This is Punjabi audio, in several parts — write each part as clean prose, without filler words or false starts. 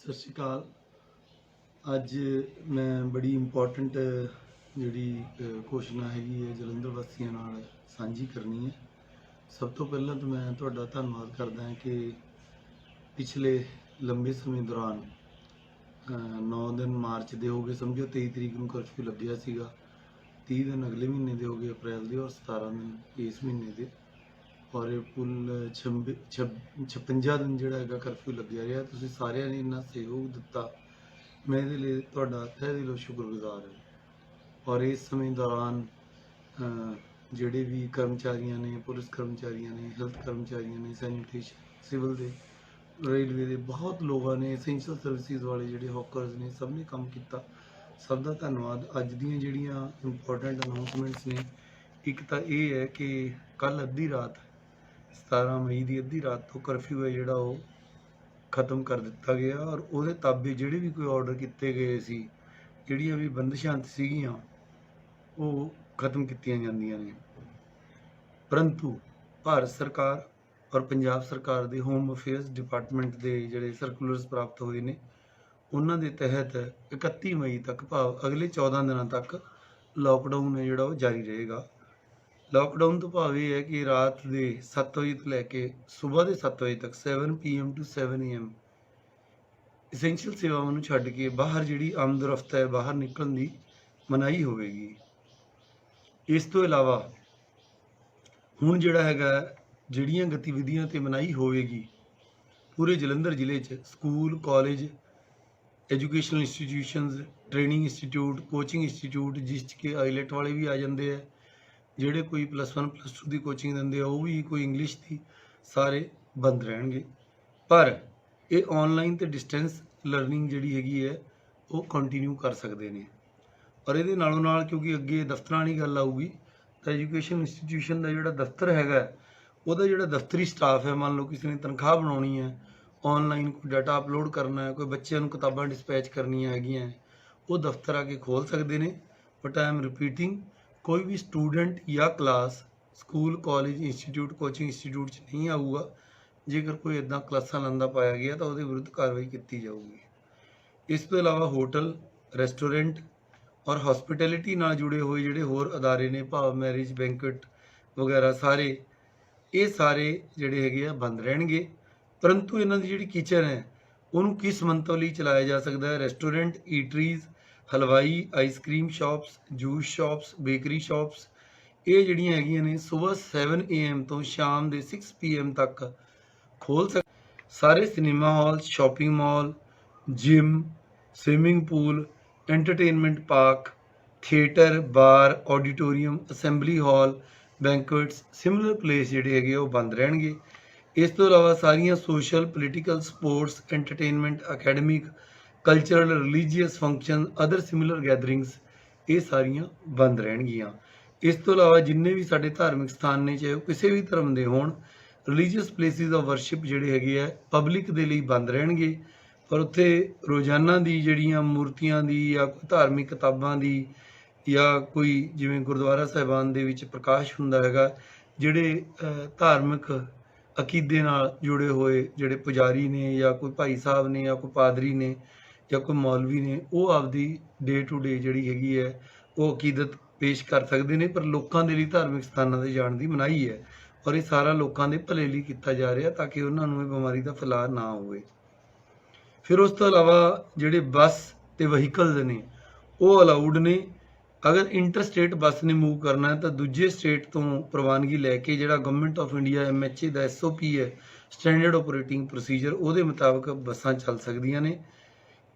ਸਤਿ ਸ਼੍ਰੀ ਅਕਾਲ। ਅੱਜ ਮੈਂ ਬੜੀ ਇੰਪੋਰਟੈਂਟ ਜਿਹੜੀ ਘੋਸ਼ਣਾ ਹੈਗੀ ਹੈ ਜਲੰਧਰ ਵਾਸੀਆਂ ਨਾਲ ਸਾਂਝੀ ਕਰਨੀ ਹੈ। ਸਭ ਤੋਂ ਪਹਿਲਾਂ ਤਾਂ ਮੈਂ ਤੁਹਾਡਾ ਧੰਨਵਾਦ ਕਰਦਾ ਹਾਂ ਕਿ ਪਿਛਲੇ ਲੰਬੇ ਸਮੇਂ ਦੌਰਾਨ 9 ਦਿਨ ਮਾਰਚ ਦੇ ਹੋ ਗਏ, ਸਮਝੋ 23 ਤਰੀਕ ਨੂੰ ਕਰਫਿਊ ਲੱਗਿਆ ਸੀਗਾ, 30 ਦਿਨ ਅਗਲੇ ਮਹੀਨੇ ਦੇ ਹੋ ਗਏ ਅਪ੍ਰੈਲ ਦੇ, ਔਰ 17 ਦਿਨ ਇਸ ਮਹੀਨੇ ਦੇ, ਔਰ ਇਹ ਕੁੱਲ 56 ਦਿਨ ਜਿਹੜਾ ਹੈਗਾ ਕਰਫਿਊ ਲੱਗਿਆ ਰਿਹਾ। ਤੁਸੀਂ ਸਾਰਿਆਂ ਨੇ ਇੰਨਾ ਸਹਿਯੋਗ ਦਿੱਤਾ, ਮੈਂ ਇਹਦੇ ਲਈ ਤੁਹਾਡਾ ਤਹਿ ਦਿਲੋਂ ਸ਼ੁਕਰਗੁਜ਼ਾਰ ਹਾਂ। ਔਰ ਇਸ ਸਮੇਂ ਦੌਰਾਨ ਜਿਹੜੇ ਵੀ ਕਰਮਚਾਰੀਆਂ ਨੇ, ਪੁਲਿਸ ਕਰਮਚਾਰੀਆਂ ਨੇ, ਹੈਲਥ ਕਰਮਚਾਰੀਆਂ ਨੇ, ਸੈਨੀਟੇਸ਼ਨ, ਸਿਵਲ ਦੇ, ਰੇਲਵੇ ਦੇ ਬਹੁਤ ਲੋਕਾਂ ਨੇ, ਐਸੈਂਸ਼ੀਅਲ ਸਰਵਿਸਿਜ਼ ਵਾਲੇ ਜਿਹੜੇ ਹੌਕਰਸ ਨੇ, ਸਭ ਨੇ ਕੰਮ ਕੀਤਾ। ਸਭ ਦਾ ਧੰਨਵਾਦ। ਅੱਜ ਦੀਆਂ ਜਿਹੜੀਆਂ ਇੰਪੋਰਟੈਂਟ ਅਨਾਉਂਸਮੈਂਟਸ ਨੇ, ਇੱਕ ਤਾਂ ਇਹ ਹੈ ਕਿ ਕੱਲ੍ਹ ਅੱਧੀ ਰਾਤ 17 ਮਈ ਦੀ ਅੱਧੀ ਰਾਤ ਤੋਂ ਕਰਫਿਊ ਹੈ ਜਿਹੜਾ ਉਹ ਖਤਮ ਕਰ ਦਿੱਤਾ ਗਿਆ, ਔਰ ਉਹਦੇ ਤਾਬੇ ਜਿਹੜੇ ਵੀ ਕੋਈ ਆਰਡਰ ਕੀਤੇ ਗਏ ਸੀ, ਜਿਹੜੀਆਂ ਵੀ ਬੰਦਸ਼ਾਂ ਸੀਗੀਆਂ, ਉਹ ਖਤਮ ਕੀਤੀਆਂ ਜਾਂਦੀਆਂ ਨੇ। ਪਰੰਤੂ ਭਾਰਤ ਸਰਕਾਰ ਔਰ ਪੰਜਾਬ ਸਰਕਾਰ ਦੇ ਹੋਮ ਅਫੇਅਰਸ ਡਿਪਾਰਟਮੈਂਟ ਦੇ ਜਿਹੜੇ ਸਰਕੂਲਰਸ ਪ੍ਰਾਪਤ ਹੋਏ ਨੇ, ਉਹਨਾਂ ਦੇ ਤਹਿਤ 31 ਮਈ ਤੱਕ, ਭਾਵ ਅਗਲੇ 14 ਦਿਨਾਂ ਤੱਕ ਲਾਕਡਾਊਨ ਹੈ ਜਿਹੜਾ ਉਹ ਜਾਰੀ ਰਹੇਗਾ। ਲਾਕਡਾਊਨ ਤੋਂ ਭਾਵ ਇਹ ਹੈ ਕਿ ਰਾਤ ਦੇ 7 ਵਜੇ ਤੋਂ ਲੈ ਕੇ ਸਵੇਰ ਦੇ 7 ਵਜੇ ਤੱਕ 7 PM to 7 AM ਐਸੈਂਸ਼ੀਅਲ ਸੇਵਾਵਾਂ ਨੂੰ ਛੱਡ ਕੇ ਬਾਹਰ ਜਿਹੜੀ ਆਮਦ ਰਫਤ ਹੈ, ਬਾਹਰ ਨਿਕਲਣ ਦੀ ਮਨਾਹੀ ਹੋਵੇਗੀ। ਇਸ ਤੋਂ ਇਲਾਵਾ ਹੁਣ ਜਿਹੜਾ ਹੈਗਾ, ਜਿਹੜੀਆਂ ਗਤੀਵਿਧੀਆਂ ਤੇ ਮਨਾਹੀ ਹੋਵੇਗੀ ਪੂਰੇ ਜਲੰਧਰ ਜ਼ਿਲ੍ਹੇ 'ਚ, school, college, educational institutions, training institute, coaching institute, ਜਿਸ 'ਚ ਕਿ ਆਈਲੈਟ ਵਾਲੇ ਵੀ ਆ ਜਾਂਦੇ ਆ, ਜਿਹੜੇ ਕੋਈ +1 +2 ਦੀ ਕੋਚਿੰਗ ਦਿੰਦੇ ਆ, ਉਹ ਵੀ ਕੋਈ ਇੰਗਲਿਸ਼ ਦੀ, ਸਾਰੇ ਬੰਦ ਰਹਿਣਗੇ। ਪਰ ਇਹ ਆਨਲਾਈਨ ਤੇ ਡਿਸਟੈਂਸ ਲਰਨਿੰਗ ਜਿਹੜੀ ਹੈਗੀ ਹੈ ਉਹ ਕੰਟੀਨਿਊ ਕਰ ਸਕਦੇ ਨੇ। ਔਰ ਇਹਦੇ ਨਾਲੋਂ ਨਾਲ, ਕਿਉਂਕਿ ਅੱਗੇ ਦਫ਼ਤਰਾਂ ਵਾਲੀ ਗੱਲ ਆਊਗੀ, ਤਾਂ ਐਜੂਕੇਸ਼ਨ ਇੰਸਟੀਟਿਊਸ਼ਨ ਦਾ ਜਿਹੜਾ ਦਫ਼ਤਰ ਹੈਗਾ, ਉਹਦਾ ਜਿਹੜਾ ਦਫ਼ਤਰੀ ਸਟਾਫ ਹੈ, ਮੰਨ ਲਓ ਕਿਸੇ ਨੇ ਤਨਖਾਹ ਬਣਾਉਣੀ ਹੈ, ਆਨਲਾਈਨ ਕੋਈ ਡਾਟਾ ਅਪਲੋਡ ਕਰਨਾ ਹੈ, ਕੋਈ ਬੱਚਿਆਂ ਨੂੰ ਕਿਤਾਬਾਂ ਡਿਸਪੈਚ ਕਰਨੀਆਂ ਹੈਗੀਆਂ, ਉਹ ਦਫ਼ਤਰ ਆ ਕੇ ਖੋਲ੍ਹ ਸਕਦੇ ਨੇ। ਬਟ ਆਈ ਐਮ ਰਿਪੀਟਿੰਗ, ਕੋਈ ਵੀ ਸਟੂਡੈਂਟ ਜਾਂ class school, college, institute, coaching institute 'ਚ ਨਹੀਂ ਆਊਗਾ। ਜੇਕਰ ਕੋਈ ਇੱਦਾਂ ਕਲਾਸਾਂ ਲਾਉਂਦਾ ਪਾਇਆ ਗਿਆ ਤਾਂ ਉਹਦੇ ਵਿਰੁੱਧ ਕਾਰਵਾਈ ਕੀਤੀ ਜਾਊਗੀ। ਇਸ ਤੋਂ ਇਲਾਵਾ ਹੋਟਲ, ਰੈਸਟੋਰੈਂਟ ਔਰ ਹਸਪਿਟੈਲਿਟੀ ਨਾਲ ਜੁੜੇ ਹੋਏ ਜਿਹੜੇ ਹੋਰ ਅਦਾਰੇ ਨੇ, ਭਾਵ ਮੈਰਿਜ, ਬੈਂਕਟ ਵਗੈਰਾ, ਇਹ ਸਾਰੇ ਜਿਹੜੇ ਹੈਗੇ ਆ ਬੰਦ ਰਹਿਣਗੇ। ਪਰੰਤੂ ਇਹਨਾਂ ਦੀ ਜਿਹੜੀ ਕਿਚਨ ਹੈ ਉਹਨੂੰ ਕਿਸ ਮੰਤਵ ਲਈ ਚਲਾਇਆ ਜਾ ਸਕਦਾ ਹੈ? ਰੈਸਟੋਰੈਂਟ, ਈਟਰੀਜ਼, ਹਲਵਾਈ, ice cream shops, juice shops, bakery shops, ਇਹ ਜਿਹੜੀਆਂ ਹੈਗੀਆਂ ਨੇ ਸਵੇਰ 7 AM ਤੋਂ ਸ਼ਾਮ ਦੇ 6 PM ਤੱਕ ਖੋਲ੍ਹ ਸਕਦੇ। ਸਾਰੇ cinema hall, shopping mall, gym, swimming pool, entertainment park, theatre, bar, auditorium, assembly hall, banquets, similar place ਜਿਹੜੇ ਹੈਗੇ ਉਹ ਬੰਦ ਰਹਿਣਗੇ। ਇਸ ਤੋਂ ਇਲਾਵਾ ਸਾਰੀਆਂ social, political, sports, entertainment, academic, cultural, religious function, other similar gatherings, ਇਹ ਸਾਰੀਆਂ ਬੰਦ ਰਹਿਣਗੀਆਂ। ਇਸ ਤੋਂ ਇਲਾਵਾ ਜਿੰਨੇ ਵੀ ਸਾਡੇ ਧਾਰਮਿਕ ਸਥਾਨ ਨੇ, ਚਾਹੇ ਉਹ ਕਿਸੇ ਵੀ ਧਰਮ ਦੇ ਹੋਣ, ਰਿਲੀਜੀਅਸ ਪਲੇਸਿਸ ਆਫ ਵਰਸ਼ਿਪ ਜਿਹੜੇ ਹੈਗੇ ਆ ਪਬਲਿਕ ਦੇ ਲਈ ਬੰਦ ਰਹਿਣਗੇ। ਪਰ ਉੱਥੇ ਰੋਜ਼ਾਨਾ ਦੀ ਜਿਹੜੀਆਂ ਮੂਰਤੀਆਂ ਦੀ ਜਾਂ ਕੋਈ ਧਾਰਮਿਕ ਕਿਤਾਬਾਂ ਦੀ, ਜਾਂ ਕੋਈ ਜਿਵੇਂ ਗੁਰਦੁਆਰਾ ਸਾਹਿਬਾਨ ਦੇ ਵਿੱਚ ਪ੍ਰਕਾਸ਼ ਹੁੰਦਾ ਹੈਗਾ, ਜਿਹੜੇ ਧਾਰਮਿਕ ਅਕੀਦੇ ਨਾਲ ਜੁੜੇ ਹੋਏ ਜਿਹੜੇ ਪੁਜਾਰੀ ਨੇ, ਜਾਂ ਕੋਈ ਭਾਈ ਸਾਹਿਬ ਨੇ, ਜਾਂ ਕੋਈ ਪਾਦਰੀ ਨੇ, ਜਾਂ ਕੋਈ ਮੌਲਵੀ ਨੇ, ਉਹ ਆਪਦੀ ਡੇ ਟੂ ਡੇ ਜਿਹੜੀ ਹੈਗੀ ਹੈ ਉਹ ਅਕੀਦਤ ਪੇਸ਼ ਕਰ ਸਕਦੇ ਨੇ। ਪਰ ਲੋਕਾਂ ਦੇ ਲਈ ਧਾਰਮਿਕ ਸਥਾਨਾਂ 'ਤੇ ਜਾਣ ਦੀ ਮਨਾਹੀ ਹੈ, ਔਰ ਇਹ ਸਾਰਾ ਲੋਕਾਂ ਦੇ ਭਲੇ ਲਈ ਕੀਤਾ ਜਾ ਰਿਹਾ ਤਾਂ ਕਿ ਉਹਨਾਂ ਨੂੰ ਇਹ ਬਿਮਾਰੀ ਦਾ ਫੈਲਾਅ ਨਾ ਹੋਵੇ। ਫਿਰ ਉਸ ਤੋਂ ਇਲਾਵਾ ਜਿਹੜੇ ਬੱਸ ਤੇ ਵਹੀਕਲਸ ਨੇ ਉਹ ਅਲਾਊਡ ਨੇ। ਅਗਰ ਇੰਟਰ ਸਟੇਟ ਬੱਸ ਨੇ ਮੂਵ ਕਰਨਾ ਹੈ ਤਾਂ ਦੂਜੇ ਸਟੇਟ ਤੋਂ ਪ੍ਰਵਾਨਗੀ ਲੈ ਕੇ, ਜਿਹੜਾ government of India MHA the SOP ਹੈ, ਸਟੈਂਡਰਡ ਆਪਰੇਟਿੰਗ ਪ੍ਰੋਸੀਜਰ, ਉਹਦੇ ਮੁਤਾਬਕ ਬੱਸਾਂ ਚੱਲ ਸਕਦੀਆਂ ਨੇ।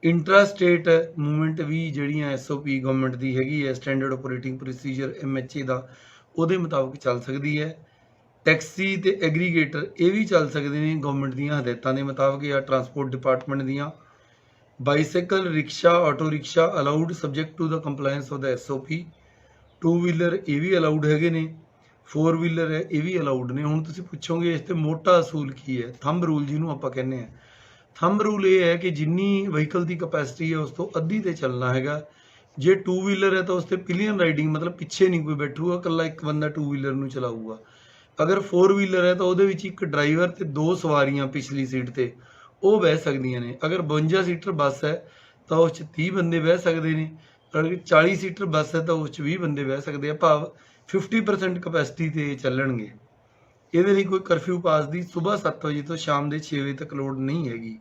ਇੰਟਰਾ ਸਟੇਟ ਮੂਵਮੈਂਟ ਵੀ ਜਿਹੜੀਆਂ SOP ਗਵਰਨਮੈਂਟ ਦੀ ਹੈਗੀ ਹੈ, ਸਟੈਂਡਰਡ ਆਪਰੇਟਿੰਗ ਪ੍ਰੋਸੀਜਰ MHA ਦਾ, ਉਹਦੇ ਮੁਤਾਬਕ ਚੱਲ ਸਕਦੀ ਹੈ। ਟੈਕਸੀ ਤੇ ਐਗਰੀਗੇਟਰ ਇਹ ਵੀ ਚੱਲ ਸਕਦੇ ਨੇ ਗਵਰਨਮੈਂਟ ਦੀਆਂ ਹਦਾਇਤਾਂ ਦੇ ਮੁਤਾਬਕ ਜਾਂ ਟਰਾਂਸਪੋਰਟ ਡਿਪਾਰਟਮੈਂਟ ਦੀਆਂ। Bicycle, rickshaw, auto rickshaw allowed subject to the compliance of the SOP। 2 wheeler ਇਹ ਵੀ ਅਲਾਊਡ ਹੈਗੇ ਨੇ। 4 ਵੀਲਰ ਹੈ ਇਹ ਵੀ ਅਲਾਊਡ ਨੇ। ਹੁਣ ਤੁਸੀਂ ਪੁੱਛੋਗੇ ਇਸ ਤੇ ਮੋਟਾ ਅਸੂਲ ਕੀ ਹੈ? ਥੰਬ ਰੂਲ ਜਿਹਨੂੰ ਆਪਾਂ ਕਹਿੰਦੇ ਹਾਂ। ਥੰਬ ਰੂਲ ਇਹ ਹੈ ਕਿ ਜਿੰਨੀ ਵਹੀਕਲ ਦੀ ਕਪੈਸਿਟੀ ਹੈ ਉਸ ਤੋਂ ਅੱਧੀ ਤੇ ਚੱਲਣਾ ਹੈਗਾ। ਜੇ 2 ਵੀਲਰ ਹੈ ਤਾਂ ਉਸ ਤੇ ਪਿਲੀਅਨ ਰਾਈਡਿੰਗ, ਮਤਲਬ ਪਿੱਛੇ ਨਹੀਂ ਕੋਈ ਬੈਠੂਗਾ, ਇਕੱਲਾ ਇੱਕ ਬੰਦਾ 2 ਵੀਲਰ ਨੂੰ ਚਲਾਊਗਾ। ਅਗਰ 4 ਵੀਲਰ ਹੈ ਤਾਂ ਉਹਦੇ ਵਿੱਚ ਇੱਕ ਡਰਾਈਵਰ ਤੇ 2 ਸਵਾਰੀਆਂ ਪਿਛਲੀ ਸੀਟ ਤੇ, ਉਹ ਬਹਿ ਸਕਦੀਆਂ ਨੇ। ਅਗਰ 52 ਸੀਟਰ ਬੱਸ ਹੈ ਤਾਂ ਉਸ 'ਚ 30 ਬੰਦੇ ਬਹਿ ਸਕਦੇ ਨੇ, ਅਗਰ 40 ਸੀਟਰ ਬੱਸ ਹੈ ਤਾਂ ਉਸ 'ਚ 20 ਬੰਦੇ ਬਹਿ ਸਕਦੇ ਆ, ਭਾਵ 50% ਕਪੈਸਿਟੀ 'ਤੇ ਚੱਲਣਗੇ। ਇਹਦੇ ਲਈ ਕੋਈ ਕਰਫਿਊ ਪਾਸ ਦੀ ਸਵੇਰ 7 ਵਜੇ ਤੋਂ ਸ਼ਾਮ ਦੇ 6 ਵਜੇ ਤੱਕ ਲੋੜ ਨਹੀਂ ਹੈਗੀ।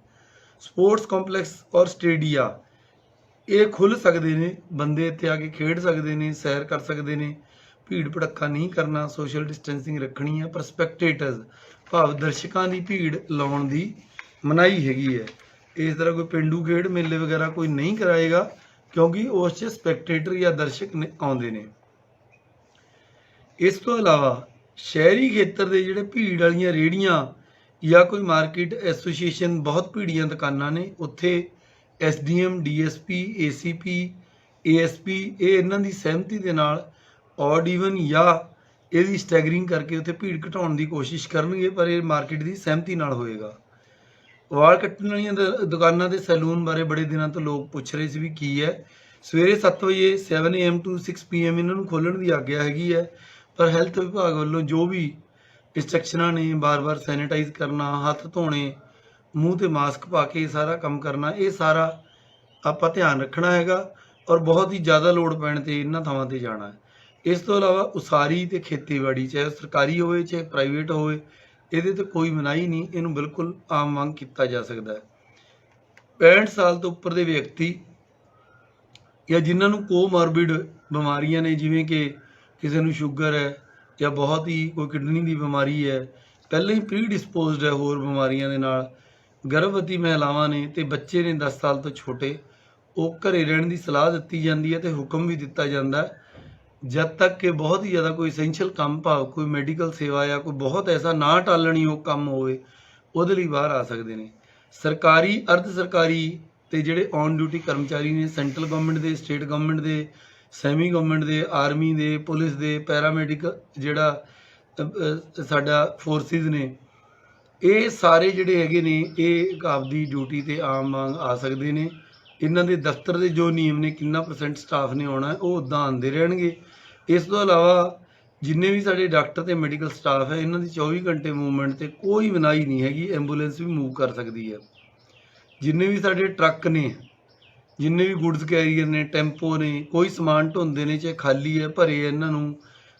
ਸਪੋਰਟਸ ਕੰਪਲੈਕਸ ਔਰ ਸਟੇਡੀਆ ਇਹ ਖੁੱਲ੍ਹ ਸਕਦੇ ਨੇ, ਬੰਦੇ ਇੱਥੇ ਆ ਕੇ ਖੇਡ ਸਕਦੇ ਨੇ, ਸੈਰ ਕਰ ਸਕਦੇ ਨੇ, ਭੀੜ ਭੜੱਕਾ ਨਹੀਂ ਕਰਨਾ, ਸੋਸ਼ਲ ਡਿਸਟੈਂਸਿੰਗ ਰੱਖਣੀ ਹੈ। ਪਰ ਸਪੈਕਟੇਟਰਸ ਭਾਵ ਦਰਸ਼ਕਾਂ ਦੀ ਭੀੜ ਲਾਉਣ ਦੀ ਮਨਾਹੀ ਹੈਗੀ ਹੈ। ਇਸ ਤਰ੍ਹਾਂ ਕੋਈ ਪਿੰਡੂ ਖੇਡ ਮੇਲੇ ਵਗੈਰਾ ਕੋਈ ਨਹੀਂ ਕਰਾਏਗਾ, ਕਿਉਂਕਿ ਉਸ 'ਚ ਸਪੈਕਟੇਟਰ ਜਾਂ ਦਰਸ਼ਕ ਆਉਂਦੇ ਨੇ। ਇਸ ਤੋਂ ਇਲਾਵਾ ਸ਼ਹਿਰੀ ਖੇਤਰ ਦੇ ਜਿਹੜੇ ਭੀੜ ਵਾਲੀਆਂ ਰੇਹੜੀਆਂ ਜਾਂ ਕੋਈ ਮਾਰਕੀਟ ਐਸੋਸੀਏਸ਼ਨ, ਬਹੁਤ ਭੀੜੀਆਂ ਦੁਕਾਨਾਂ ਨੇ, ਉੱਥੇ SDM, DSP, ACP, ASP ਇਹ ਇਹਨਾਂ ਦੀ ਸਹਿਮਤੀ ਦੇ ਨਾਲ ਔਡ ਈਵਨ ਜਾਂ ਇਹਦੀ ਸਟੈਗਰਿੰਗ ਕਰਕੇ ਉੱਥੇ ਭੀੜ ਘਟਾਉਣ ਦੀ ਕੋਸ਼ਿਸ਼ ਕਰਨਗੇ, ਪਰ ਇਹ ਮਾਰਕੀਟ ਦੀ ਸਹਿਮਤੀ ਨਾਲ ਹੋਏਗਾ। ਵਾਲ ਕੱਟਣ ਵਾਲੀਆਂ ਦੁਕਾਨਾਂ ਤੇ ਸੈਲੂਨ ਬਾਰੇ ਬੜੇ ਦਿਨਾਂ ਤੋਂ ਲੋਕ ਪੁੱਛ ਰਹੇ ਸੀ ਵੀ ਕੀ ਹੈ। ਸਵੇਰੇ 7 ਵਜੇ 7 AM to 6 PM ਇਹਨਾਂ ਨੂੰ ਖੋਲ੍ਹਣ ਦੀ ਆਗਿਆ ਹੈਗੀ ਹੈ, ਪਰ ਹੈਲਥ ਵਿਭਾਗ ਵੱਲੋਂ ਜੋ ਵੀ ਇੰਸਟਰਕਸ਼ਨਾਂ ਨੇ, ਬਾਰ-ਬਾਰ ਸੈਨੀਟਾਈਜ਼ ਕਰਨਾ, ਹੱਥ ਧੋਣੇ, ਮੂੰਹ 'ਤੇ ਮਾਸਕ ਪਾ ਕੇ ਸਾਰਾ ਕੰਮ ਕਰਨਾ, ਇਹ ਸਾਰਾ ਆਪਾਂ ਧਿਆਨ ਰੱਖਣਾ ਹੈਗਾ ਔਰ ਬਹੁਤ ਹੀ ਜ਼ਿਆਦਾ ਲੋੜ ਪੈਣ 'ਤੇ ਇਹਨਾਂ ਥਾਵਾਂ 'ਤੇ ਜਾਣਾ ਹੈ। ਇਸ ਤੋਂ ਇਲਾਵਾ ਉਸਾਰੀ ਤੇ ਖੇਤੀਬਾੜੀ, ਚਾਹੇ ਸਰਕਾਰੀ ਹੋਵੇ ਚਾਹੇ ਪ੍ਰਾਈਵੇਟ ਹੋਵੇ, ਇਹਦੇ 'ਤੇ ਕੋਈ ਮਨਾਹੀ ਨਹੀਂ, ਇਹਨੂੰ ਬਿਲਕੁਲ ਆਮ ਵਾਂਗ ਕੀਤਾ ਜਾ ਸਕਦਾ ਹੈ। 65 ਸਾਲ ਤੋਂ ਉੱਪਰ ਦੇ ਵਿਅਕਤੀ ਜਾਂ ਜਿਨ੍ਹਾਂ ਨੂੰ ਕੋਮੋਰਬਿਡ ਬਿਮਾਰੀਆਂ ਨੇ, ਜਿਵੇਂ ਕਿ ਕਿਸੇ ਨੂੰ ਸ਼ੂਗਰ ਹੈ ਜਾਂ ਬਹੁਤ ਹੀ ਕੋਈ ਕਿਡਨੀ ਦੀ ਬਿਮਾਰੀ ਹੈ, ਪਹਿਲਾਂ ਹੀ ਪ੍ਰੀ ਡਿਸਪੋਜ਼ਡ ਹੈ ਹੋਰ ਬਿਮਾਰੀਆਂ ਦੇ ਨਾਲ, ਗਰਭਵਤੀ ਮਹਿਲਾਵਾਂ ਨੇ ਤੇ ਬੱਚੇ ਨੇ 10 ਸਾਲ ਤੋਂ ਛੋਟੇ, ਉਹ ਘਰੇ ਰਹਿਣ ਦੀ ਸਲਾਹ ਦਿੱਤੀ ਜਾਂਦੀ ਹੈ ਤੇ ਹੁਕਮ ਵੀ ਦਿੱਤਾ ਜਾਂਦਾ ਜਦ ਤੱਕ ਕਿ ਬਹੁਤ ਹੀ ਜ਼ਿਆਦਾ ਕੋਈ ਐਸੈਂਸ਼ੀਅਲ ਕੰਮ, ਭਾਵ ਕੋਈ ਮੈਡੀਕਲ ਸੇਵਾ ਜਾਂ ਕੋਈ ਬਹੁਤ ਐਸਾ ਨਾ ਟਾਲਣਯੋਗ ਕੰਮ ਹੋਵੇ, ਉਹਦੇ ਲਈ ਬਾਹਰ ਆ ਸਕਦੇ ਨੇ। ਸਰਕਾਰੀ, ਅਰਧ ਸਰਕਾਰੀ ਤੇ ਜਿਹੜੇ ਔਨ ਡਿਊਟੀ ਕਰਮਚਾਰੀ ਨੇ, ਸੈਂਟਰਲ ਗਵਰਨਮੈਂਟ ਦੇ, ਸਟੇਟ ਗਵਰਨਮੈਂਟ ਦੇ, ਸੈਮੀ ਗਵਰਨਮੈਂਟ ਦੇ, ਆਰਮੀ ਦੇ, ਪੁਲਿਸ ਦੇ, ਪੈਰਾਮੈਡੀਕਲ ਜਿਹੜਾ ਸਾਡਾ ਫੋਰਸਿਸ ਨੇ, ਇਹ ਸਾਰੇ ਜਿਹੜੇ ਹੈਗੇ ਨੇ ਇਹ ਆਪਦੀ ਡਿਊਟੀ 'ਤੇ ਆਮ ਵਾਂਗ ਆ ਸਕਦੇ ਨੇ। ਇਹਨਾਂ ਦੇ ਦਫ਼ਤਰ ਦੇ ਜੋ ਨਿਯਮ ਨੇ, ਕਿੰਨਾ % ਸਟਾਫ ਨੇ ਆਉਣਾ, ਉਹ ਉੱਦਾਂ ਆਉਂਦੇ ਰਹਿਣਗੇ। ਇਸ ਤੋਂ ਇਲਾਵਾ ਜਿੰਨੇ ਵੀ ਸਾਡੇ ਡਾਕਟਰ ਤੇ ਮੈਡੀਕਲ ਸਟਾਫ ਹੈ, ਇਹਨਾਂ ਦੀ 24 ਘੰਟੇ ਮੂਵਮੈਂਟ 'ਤੇ ਕੋਈ ਮਨਾਹੀ ਨਹੀਂ ਹੈਗੀ, ਐਂਬੂਲੈਂਸ ਵੀ ਮੂਵ ਕਰ ਸਕਦੀ ਹੈ। ਜਿੰਨੇ ਵੀ ਸਾਡੇ ਟਰੱਕ ਨੇ, ਜਿੰਨੇ ਵੀ ਗੁੱਡਸ ਕੈਰੀਅਰ ਨੇ, ਟੈਂਪੋ ਨੇ, ਕੋਈ ਸਮਾਨ ਢੋਂਦੇ ਨੇ, ਚਾਹੇ ਖਾਲੀ ਹੈ ਭਰੇ, ਇਹਨਾਂ ਨੂੰ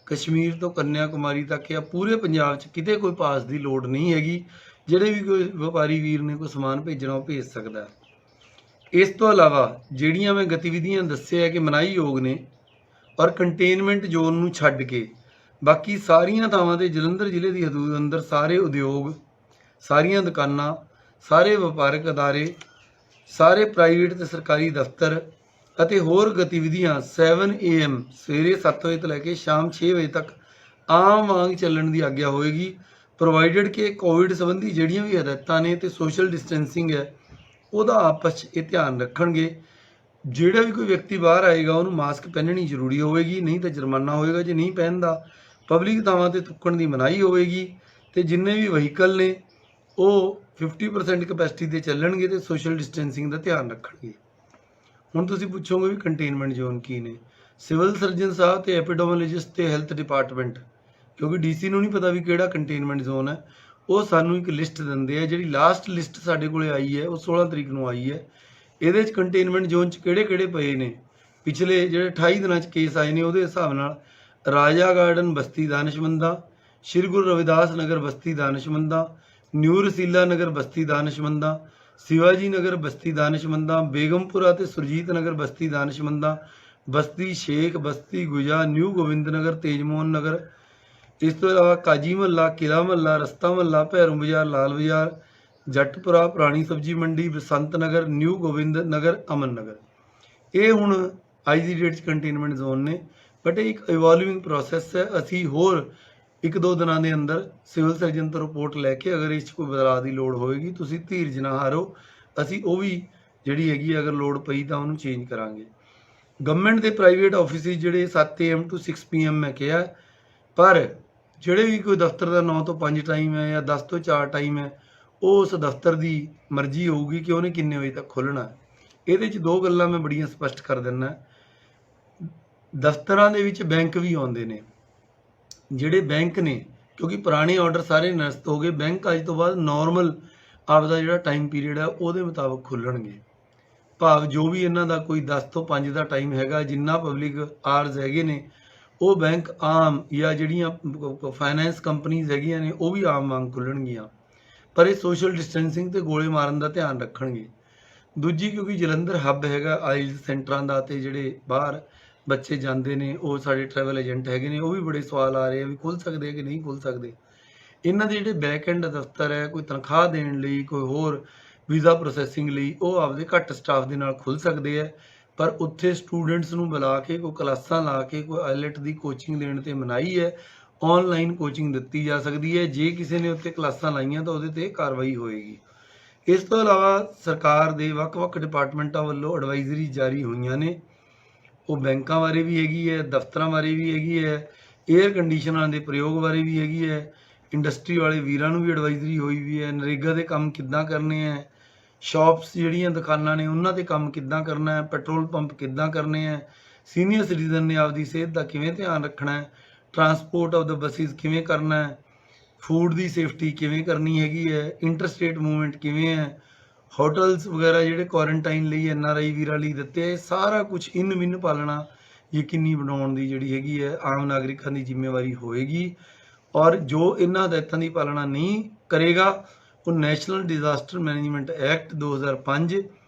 ਕਸ਼ਮੀਰ ਤੋਂ ਕੰਨਿਆ ਕੁਮਾਰੀ ਤੱਕ ਜਾਂ ਪੂਰੇ ਪੰਜਾਬ 'ਚ ਕਿਤੇ ਕੋਈ ਪਾਸ ਦੀ ਲੋੜ ਨਹੀਂ ਹੈਗੀ। ਜਿਹੜੇ ਵੀ ਕੋਈ ਵਪਾਰੀ ਵੀਰ ਨੇ ਕੋਈ ਸਮਾਨ ਭੇਜਣਾ, ਉਹ ਭੇਜ ਸਕਦਾ। ਇਸ ਤੋਂ ਇਲਾਵਾ ਜਿਹੜੀਆਂ ਮੈਂ ਗਤੀਵਿਧੀਆਂ ਦੱਸਿਆ ਕਿ ਮਨਾਹੀਯੋਗ ਨੇ, ਔਰ ਕੰਟੇਨਮੈਂਟ ਜ਼ੋਨ ਨੂੰ ਛੱਡ ਕੇ ਬਾਕੀ ਸਾਰੀਆਂ ਥਾਵਾਂ 'ਤੇ ਜਲੰਧਰ ਜ਼ਿਲ੍ਹੇ ਦੀ ਹਦੂਦ ਅੰਦਰ ਸਾਰੇ ਉਦਯੋਗ, ਸਾਰੀਆਂ ਦੁਕਾਨਾਂ, ਸਾਰੇ ਵਪਾਰਕ ਅਦਾਰੇ, ਸਾਰੇ ਪ੍ਰਾਈਵੇਟ ਤੇ ਸਰਕਾਰੀ ਦਫ਼ਤਰ ਅਤੇ ਹੋਰ ਗਤੀਵਿਧੀਆਂ 7 AM ਸਵੇਰੇ 7 ਵਜੇ ਤੋਂ ਲੈ ਕੇ ਸ਼ਾਮ 6 ਵਜੇ ਤੱਕ ਆਮ ਵਾਂਗ ਚੱਲਣ ਦੀ ਆਗਿਆ ਹੋਏਗੀ, ਪ੍ਰੋਵਾਈਡਡ ਕਿ ਕੋਵਿਡ ਸੰਬੰਧੀ ਜਿਹੜੀਆਂ ਵੀ ਹਦਾਇਤਾਂ ਨੇ ਤੇ ਸੋਸ਼ਲ ਡਿਸਟੈਂਸਿੰਗ ਹੈ, ਉਹਦਾ ਆਪਸ 'ਚ ਇਹ ਧਿਆਨ ਰੱਖਣਗੇ। ਜਿਹੜਾ ਵੀ ਕੋਈ ਵਿਅਕਤੀ ਬਾਹਰ ਆਏਗਾ ਉਹਨੂੰ ਮਾਸਕ ਪਹਿਨਣੀ ਜ਼ਰੂਰੀ ਹੋਵੇਗੀ, ਨਹੀਂ ਤਾਂ ਜੁਰਮਾਨਾ ਹੋਏਗਾ ਜੇ ਨਹੀਂ ਪਹਿਨਦਾ। ਪਬਲਿਕ ਥਾਵਾਂ 'ਤੇ ਥੁੱਕਣ ਦੀ ਮਨਾਹੀ ਹੋਵੇਗੀ ਤੇ ਜਿੰਨੇ ਵੀ ਵਹੀਕਲ ਨੇ ਉਹ 50% ਕਪੈਸਿਟੀ 'ਤੇ ਚੱਲਣਗੇ ਤੇ ਸੋਸ਼ਲ ਡਿਸਟੈਂਸਿੰਗ ਦਾ ਧਿਆਨ ਰੱਖਣਗੇ। ਹੁਣ ਤੁਸੀਂ ਪੁੱਛੋਗੇ ਵੀ ਕੰਟੇਨਮੈਂਟ ਜ਼ੋਨ ਕੀ ਨੇ। ਸਿਵਲ ਸਰਜਨ ਸਾਹਿਬ ਤੇ ਐਪੀਡੋਮੋਲੋਜਿਸਟ ਤੇ ਹੈਲਥ ਡਿਪਾਰਟਮੈਂਟ, ਕਿਉਂਕਿ DC ਨੂੰ ਨਹੀਂ ਪਤਾ ਵੀ ਕਿਹੜਾ ਕੰਟੇਨਮੈਂਟ ਜ਼ੋਨ ਹੈ, ਉਹ ਸਾਨੂੰ ਇੱਕ ਲਿਸਟ ਦਿੰਦੇ ਆ। ਜਿਹੜੀ ਲਾਸਟ ਲਿਸਟ ਸਾਡੇ ਕੋਲੇ ਆਈ ਹੈ ਉਹ 16 ਤਰੀਕ ਨੂੰ ਆਈ ਹੈ। ਇਹਦੇ 'ਚ ਕੰਟੇਨਮੈਂਟ ਜ਼ੋਨ 'ਚ ਕਿਹੜੇ ਕਿਹੜੇ ਪਏ ਨੇ, ਪਿਛਲੇ ਜਿਹੜੇ 28 ਦਿਨਾਂ 'ਚ ਕੇਸ ਆਏ ਨੇ ਉਹਦੇ ਹਿਸਾਬ ਨਾਲ ਰਾਜਾ ਗਾਰਡਨ ਬਸਤੀ ਦਾਨਿਸ਼ਮੰਦਾ, ਸ਼੍ਰੀ ਗੁਰੂ ਰਵਿਦਾਸ ਨਗਰ ਬਸਤੀ ਦਾਨਿਸ਼ਮੰਦਾ, ਨਿਊ ਰਸੀਲਾ ਨਗਰ ਬਸਤੀ ਦਾਨਿਸ਼ਮੰਦਾ, शिवाजी नगर बस्ती दानिशमंदा, बेगमपुरा ते सुरजीत नगर बस्ती दानिशमंदा, बस्ती शेख, बस्ती गुजा, न्यू गोविंद नगर, तेजमोहन नगर, इस तो इलावा काजी महला, किला महला, रस्ता महला, भैरों बाजार, लाल बाजार, जटपुरा, पुरानी सब्जी मंडी, बसंत नगर, न्यू गोविंद नगर, अमन नगर, ये हुण अज की डेट कंटेनमेंट जोन ने। बट एक इवॉल्विंग प्रोसैस है। असी होर 1-2 ਦਿਨਾਂ ਦੇ ਅੰਦਰ ਸਿਵਲ ਸਰਜਨ ਤੋਂ ਰਿਪੋਰਟ ਲੈ ਕੇ ਅਗਰ ਇਸ 'ਚ ਕੋਈ ਬਦਲਾਅ ਦੀ ਲੋੜ ਹੋਵੇਗੀ, ਤੁਸੀਂ ਧੀਰਜ ਨਾ ਹਾਰੋ, ਅਸੀਂ ਉਹ ਵੀ ਜਿਹੜੀ ਹੈਗੀ ਅਗਰ ਲੋੜ ਪਈ ਤਾਂ ਉਹਨੂੰ ਚੇਂਜ ਕਰਾਂਗੇ। ਗਵਰਨਮੈਂਟ ਦੇ ਪ੍ਰਾਈਵੇਟ ਆਫਿਸਿਸ ਜਿਹੜੇ 7 AM to 6 PM ਮੈਂ ਕਿਹਾ, ਪਰ ਜਿਹੜੇ ਵੀ ਕੋਈ ਦਫ਼ਤਰ ਦਾ 9 ਤੋਂ 5 ਟਾਈਮ ਹੈ ਜਾਂ 10 ਤੋਂ 4 ਟਾਈਮ ਹੈ, ਉਹ ਉਸ ਦਫ਼ਤਰ ਦੀ ਮਰਜ਼ੀ ਹੋਊਗੀ ਕਿ ਉਹਨੇ ਕਿੰਨੇ ਵਜੇ ਤੱਕ ਖੋਲ੍ਹਣਾ। ਇਹਦੇ 'ਚ 2 ਗੱਲਾਂ ਮੈਂ ਬੜੀਆਂ ਸਪਸ਼ਟ ਕਰ ਦਿੰਦਾ। ਦਫ਼ਤਰਾਂ ਦੇ ਵਿੱਚ ਬੈਂਕ ਵੀ ਆਉਂਦੇ ਨੇ, ਜਿਹੜੇ ਬੈਂਕ ਨੇ, ਕਿਉਂਕਿ ਪੁਰਾਣੇ ਆਰਡਰ ਸਾਰੇ ਨਿਰਸਤ ਹੋ ਗਏ, ਬੈਂਕ ਅੱਜ ਤੋਂ ਬਾਅਦ ਨੋਰਮਲ ਆਪਦਾ ਜਿਹੜਾ ਟਾਈਮ ਪੀਰੀਅਡ ਹੈ ਉਹਦੇ ਮੁਤਾਬਕ ਖੁੱਲਣਗੇ। ਭਾਵ ਜੋ ਵੀ ਇਹਨਾਂ ਦਾ ਕੋਈ 10 ਤੋਂ 5 ਦਾ ਟਾਈਮ ਹੈਗਾ, ਜਿੰਨਾ ਪਬਲਿਕ ਆਰਜ਼ ਹੈਗੇ ਨੇ, ਉਹ ਬੈਂਕ ਆਮ ਜਾਂ ਜਿਹੜੀਆਂ ਫਾਈਨੈਂਸ ਕੰਪਨੀਜ਼ ਹੈਗੀਆਂ ਨੇ ਉਹ ਵੀ ਆਮ ਵਾਂਗ ਖੁੱਲਣਗੀਆਂ, ਪਰ ਇਹ ਸੋਸ਼ਲ ਡਿਸਟੈਂਸਿੰਗ ਤੇ ਗੋਲੇ ਮਾਰਨ ਦਾ ਧਿਆਨ ਰੱਖਣਗੇ। ਦੂਜੀ, ਕਿਉਂਕਿ ਜਲੰਧਰ ਹੱਬ ਹੈਗਾ ਆਈਲਸ ਸੈਂਟਰਾਂ ਦਾ, ਤੇ ਜਿਹੜੇ ਬਾਹਰ ਬੱਚੇ ਜਾਂਦੇ ਨੇ ਉਹ ਸਾਡੇ ਟਰੈਵਲ ਏਜੰਟ ਹੈਗੇ ਨੇ, ਉਹ ਵੀ ਬੜੇ ਸਵਾਲ ਆ ਰਹੇ ਆ ਵੀ ਖੁੱਲ੍ਹ ਸਕਦੇ ਆ ਕਿ ਨਹੀਂ ਖੁੱਲ੍ਹ ਸਕਦੇ। ਇਹਨਾਂ ਦੇ ਜਿਹੜੇ ਬੈਕ ਐਂਡ ਦਫ਼ਤਰ ਹੈ, ਕੋਈ ਤਨਖਾਹ ਦੇਣ ਲਈ, ਕੋਈ ਹੋਰ ਵੀਜ਼ਾ ਪ੍ਰੋਸੈਸਿੰਗ ਲਈ, ਉਹ ਆਪਦੇ ਘੱਟ ਸਟਾਫ ਦੇ ਨਾਲ ਖੁੱਲ੍ਹ ਸਕਦੇ ਆ, ਪਰ ਉੱਥੇ ਸਟੂਡੈਂਟਸ ਨੂੰ ਬੁਲਾ ਕੇ ਕੋਈ ਕਲਾਸਾਂ ਲਾ ਕੇ ਕੋਈ ਆਈਲੈਟ ਦੀ ਕੋਚਿੰਗ ਦੇਣ ਤੇ ਮਨਾਹੀ ਹੈ। ਆਨਲਾਈਨ ਕੋਚਿੰਗ ਦਿੱਤੀ ਜਾ ਸਕਦੀ ਹੈ, ਜੇ ਕਿਸੇ ਨੇ ਉੱਥੇ ਕਲਾਸਾਂ ਲਾਈਆਂ ਤਾਂ ਉਹਦੇ ਤੇ ਕਾਰਵਾਈ ਹੋਏਗੀ। ਇਸ ਤੋਂ ਇਲਾਵਾ ਸਰਕਾਰ ਦੇ ਵੱਖ-ਵੱਖ ਡਿਪਾਰਟਮੈਂਟਾਂ ਵੱਲੋਂ ਐਡਵਾਈਜ਼ਰੀ ਜਾਰੀ ਹੋਈਆਂ ਨੇ, ਉਹ ਬੈਂਕਾਂ ਬਾਰੇ ਵੀ ਹੈਗੀ ਹੈ, ਦਫ਼ਤਰਾਂ ਬਾਰੇ ਵੀ ਹੈਗੀ ਹੈ, ਏਅਰ ਕੰਡੀਸ਼ਨਰਾਂ ਦੇ ਪ੍ਰਯੋਗ ਬਾਰੇ ਵੀ ਹੈਗੀ ਹੈ, ਇੰਡਸਟਰੀ ਵਾਲੇ ਵੀਰਾਂ ਨੂੰ ਵੀ ਐਡਵਾਈਜ਼ਰੀ ਹੋਈ ਵੀ ਹੈ, ਨਰੇਗਾ ਦੇ ਕੰਮ ਕਿੱਦਾਂ ਕਰਨੇ ਹੈ, ਸ਼ਾਪਸ ਜਿਹੜੀਆਂ ਦੁਕਾਨਾਂ ਨੇ ਉਹਨਾਂ ਤੇ ਕੰਮ ਕਿੱਦਾਂ ਕਰਨਾ ਹੈ, ਪੈਟਰੋਲ ਪੰਪ ਕਿੱਦਾਂ ਕਰਨੇ ਹੈ, ਸੀਨੀਅਰ ਸਿਟੀਜ਼ਨ ਨੇ ਆਪਦੀ ਸਿਹਤ ਦਾ ਕਿਵੇਂ ਧਿਆਨ ਰੱਖਣਾ ਹੈ, ਟਰਾਂਸਪੋਰਟ ਆਫ ਦ ਬੱਸਿਸ ਕਿਵੇਂ ਕਰਨਾ ਹੈ, ਫੂਡ ਦੀ ਸੇਫਟੀ ਕਿਵੇਂ ਕਰਨੀ ਹੈਗੀ ਹੈ, ਇੰਟਰਸਟੇਟ ਮੂਵਮੈਂਟ ਕਿਵੇਂ ਹੈ, ਹੋਟਲਸ ਵਗੈਰਾ ਜਿਹੜੇ ਕੁਆਰੰਟਾਈਨ ਲਈ NRI ਵੀਰਾਂ ਲਈ ਦਿੱਤੇ, ਇਹ ਸਾਰਾ ਕੁਝ ਇਨ ਮਿਨ ਪਾਲਣਾ ਯਕੀਨੀ ਬਣਾਉਣ ਦੀ ਜਿਹੜੀ ਹੈਗੀ ਹੈ ਆਮ ਨਾਗਰਿਕਾਂ ਦੀ ਜ਼ਿੰਮੇਵਾਰੀ ਹੋਏਗੀ। ਔਰ ਜੋ ਇਹਨਾਂ ਹਦਾਇਤਾਂ ਦੀ ਪਾਲਣਾ ਨਹੀਂ ਕਰੇਗਾ ਉਹ ਨੈਸ਼ਨਲ ਡਿਜ਼ਾਸਟਰ ਮੈਨੇਜਮੈਂਟ ਐਕਟ 2005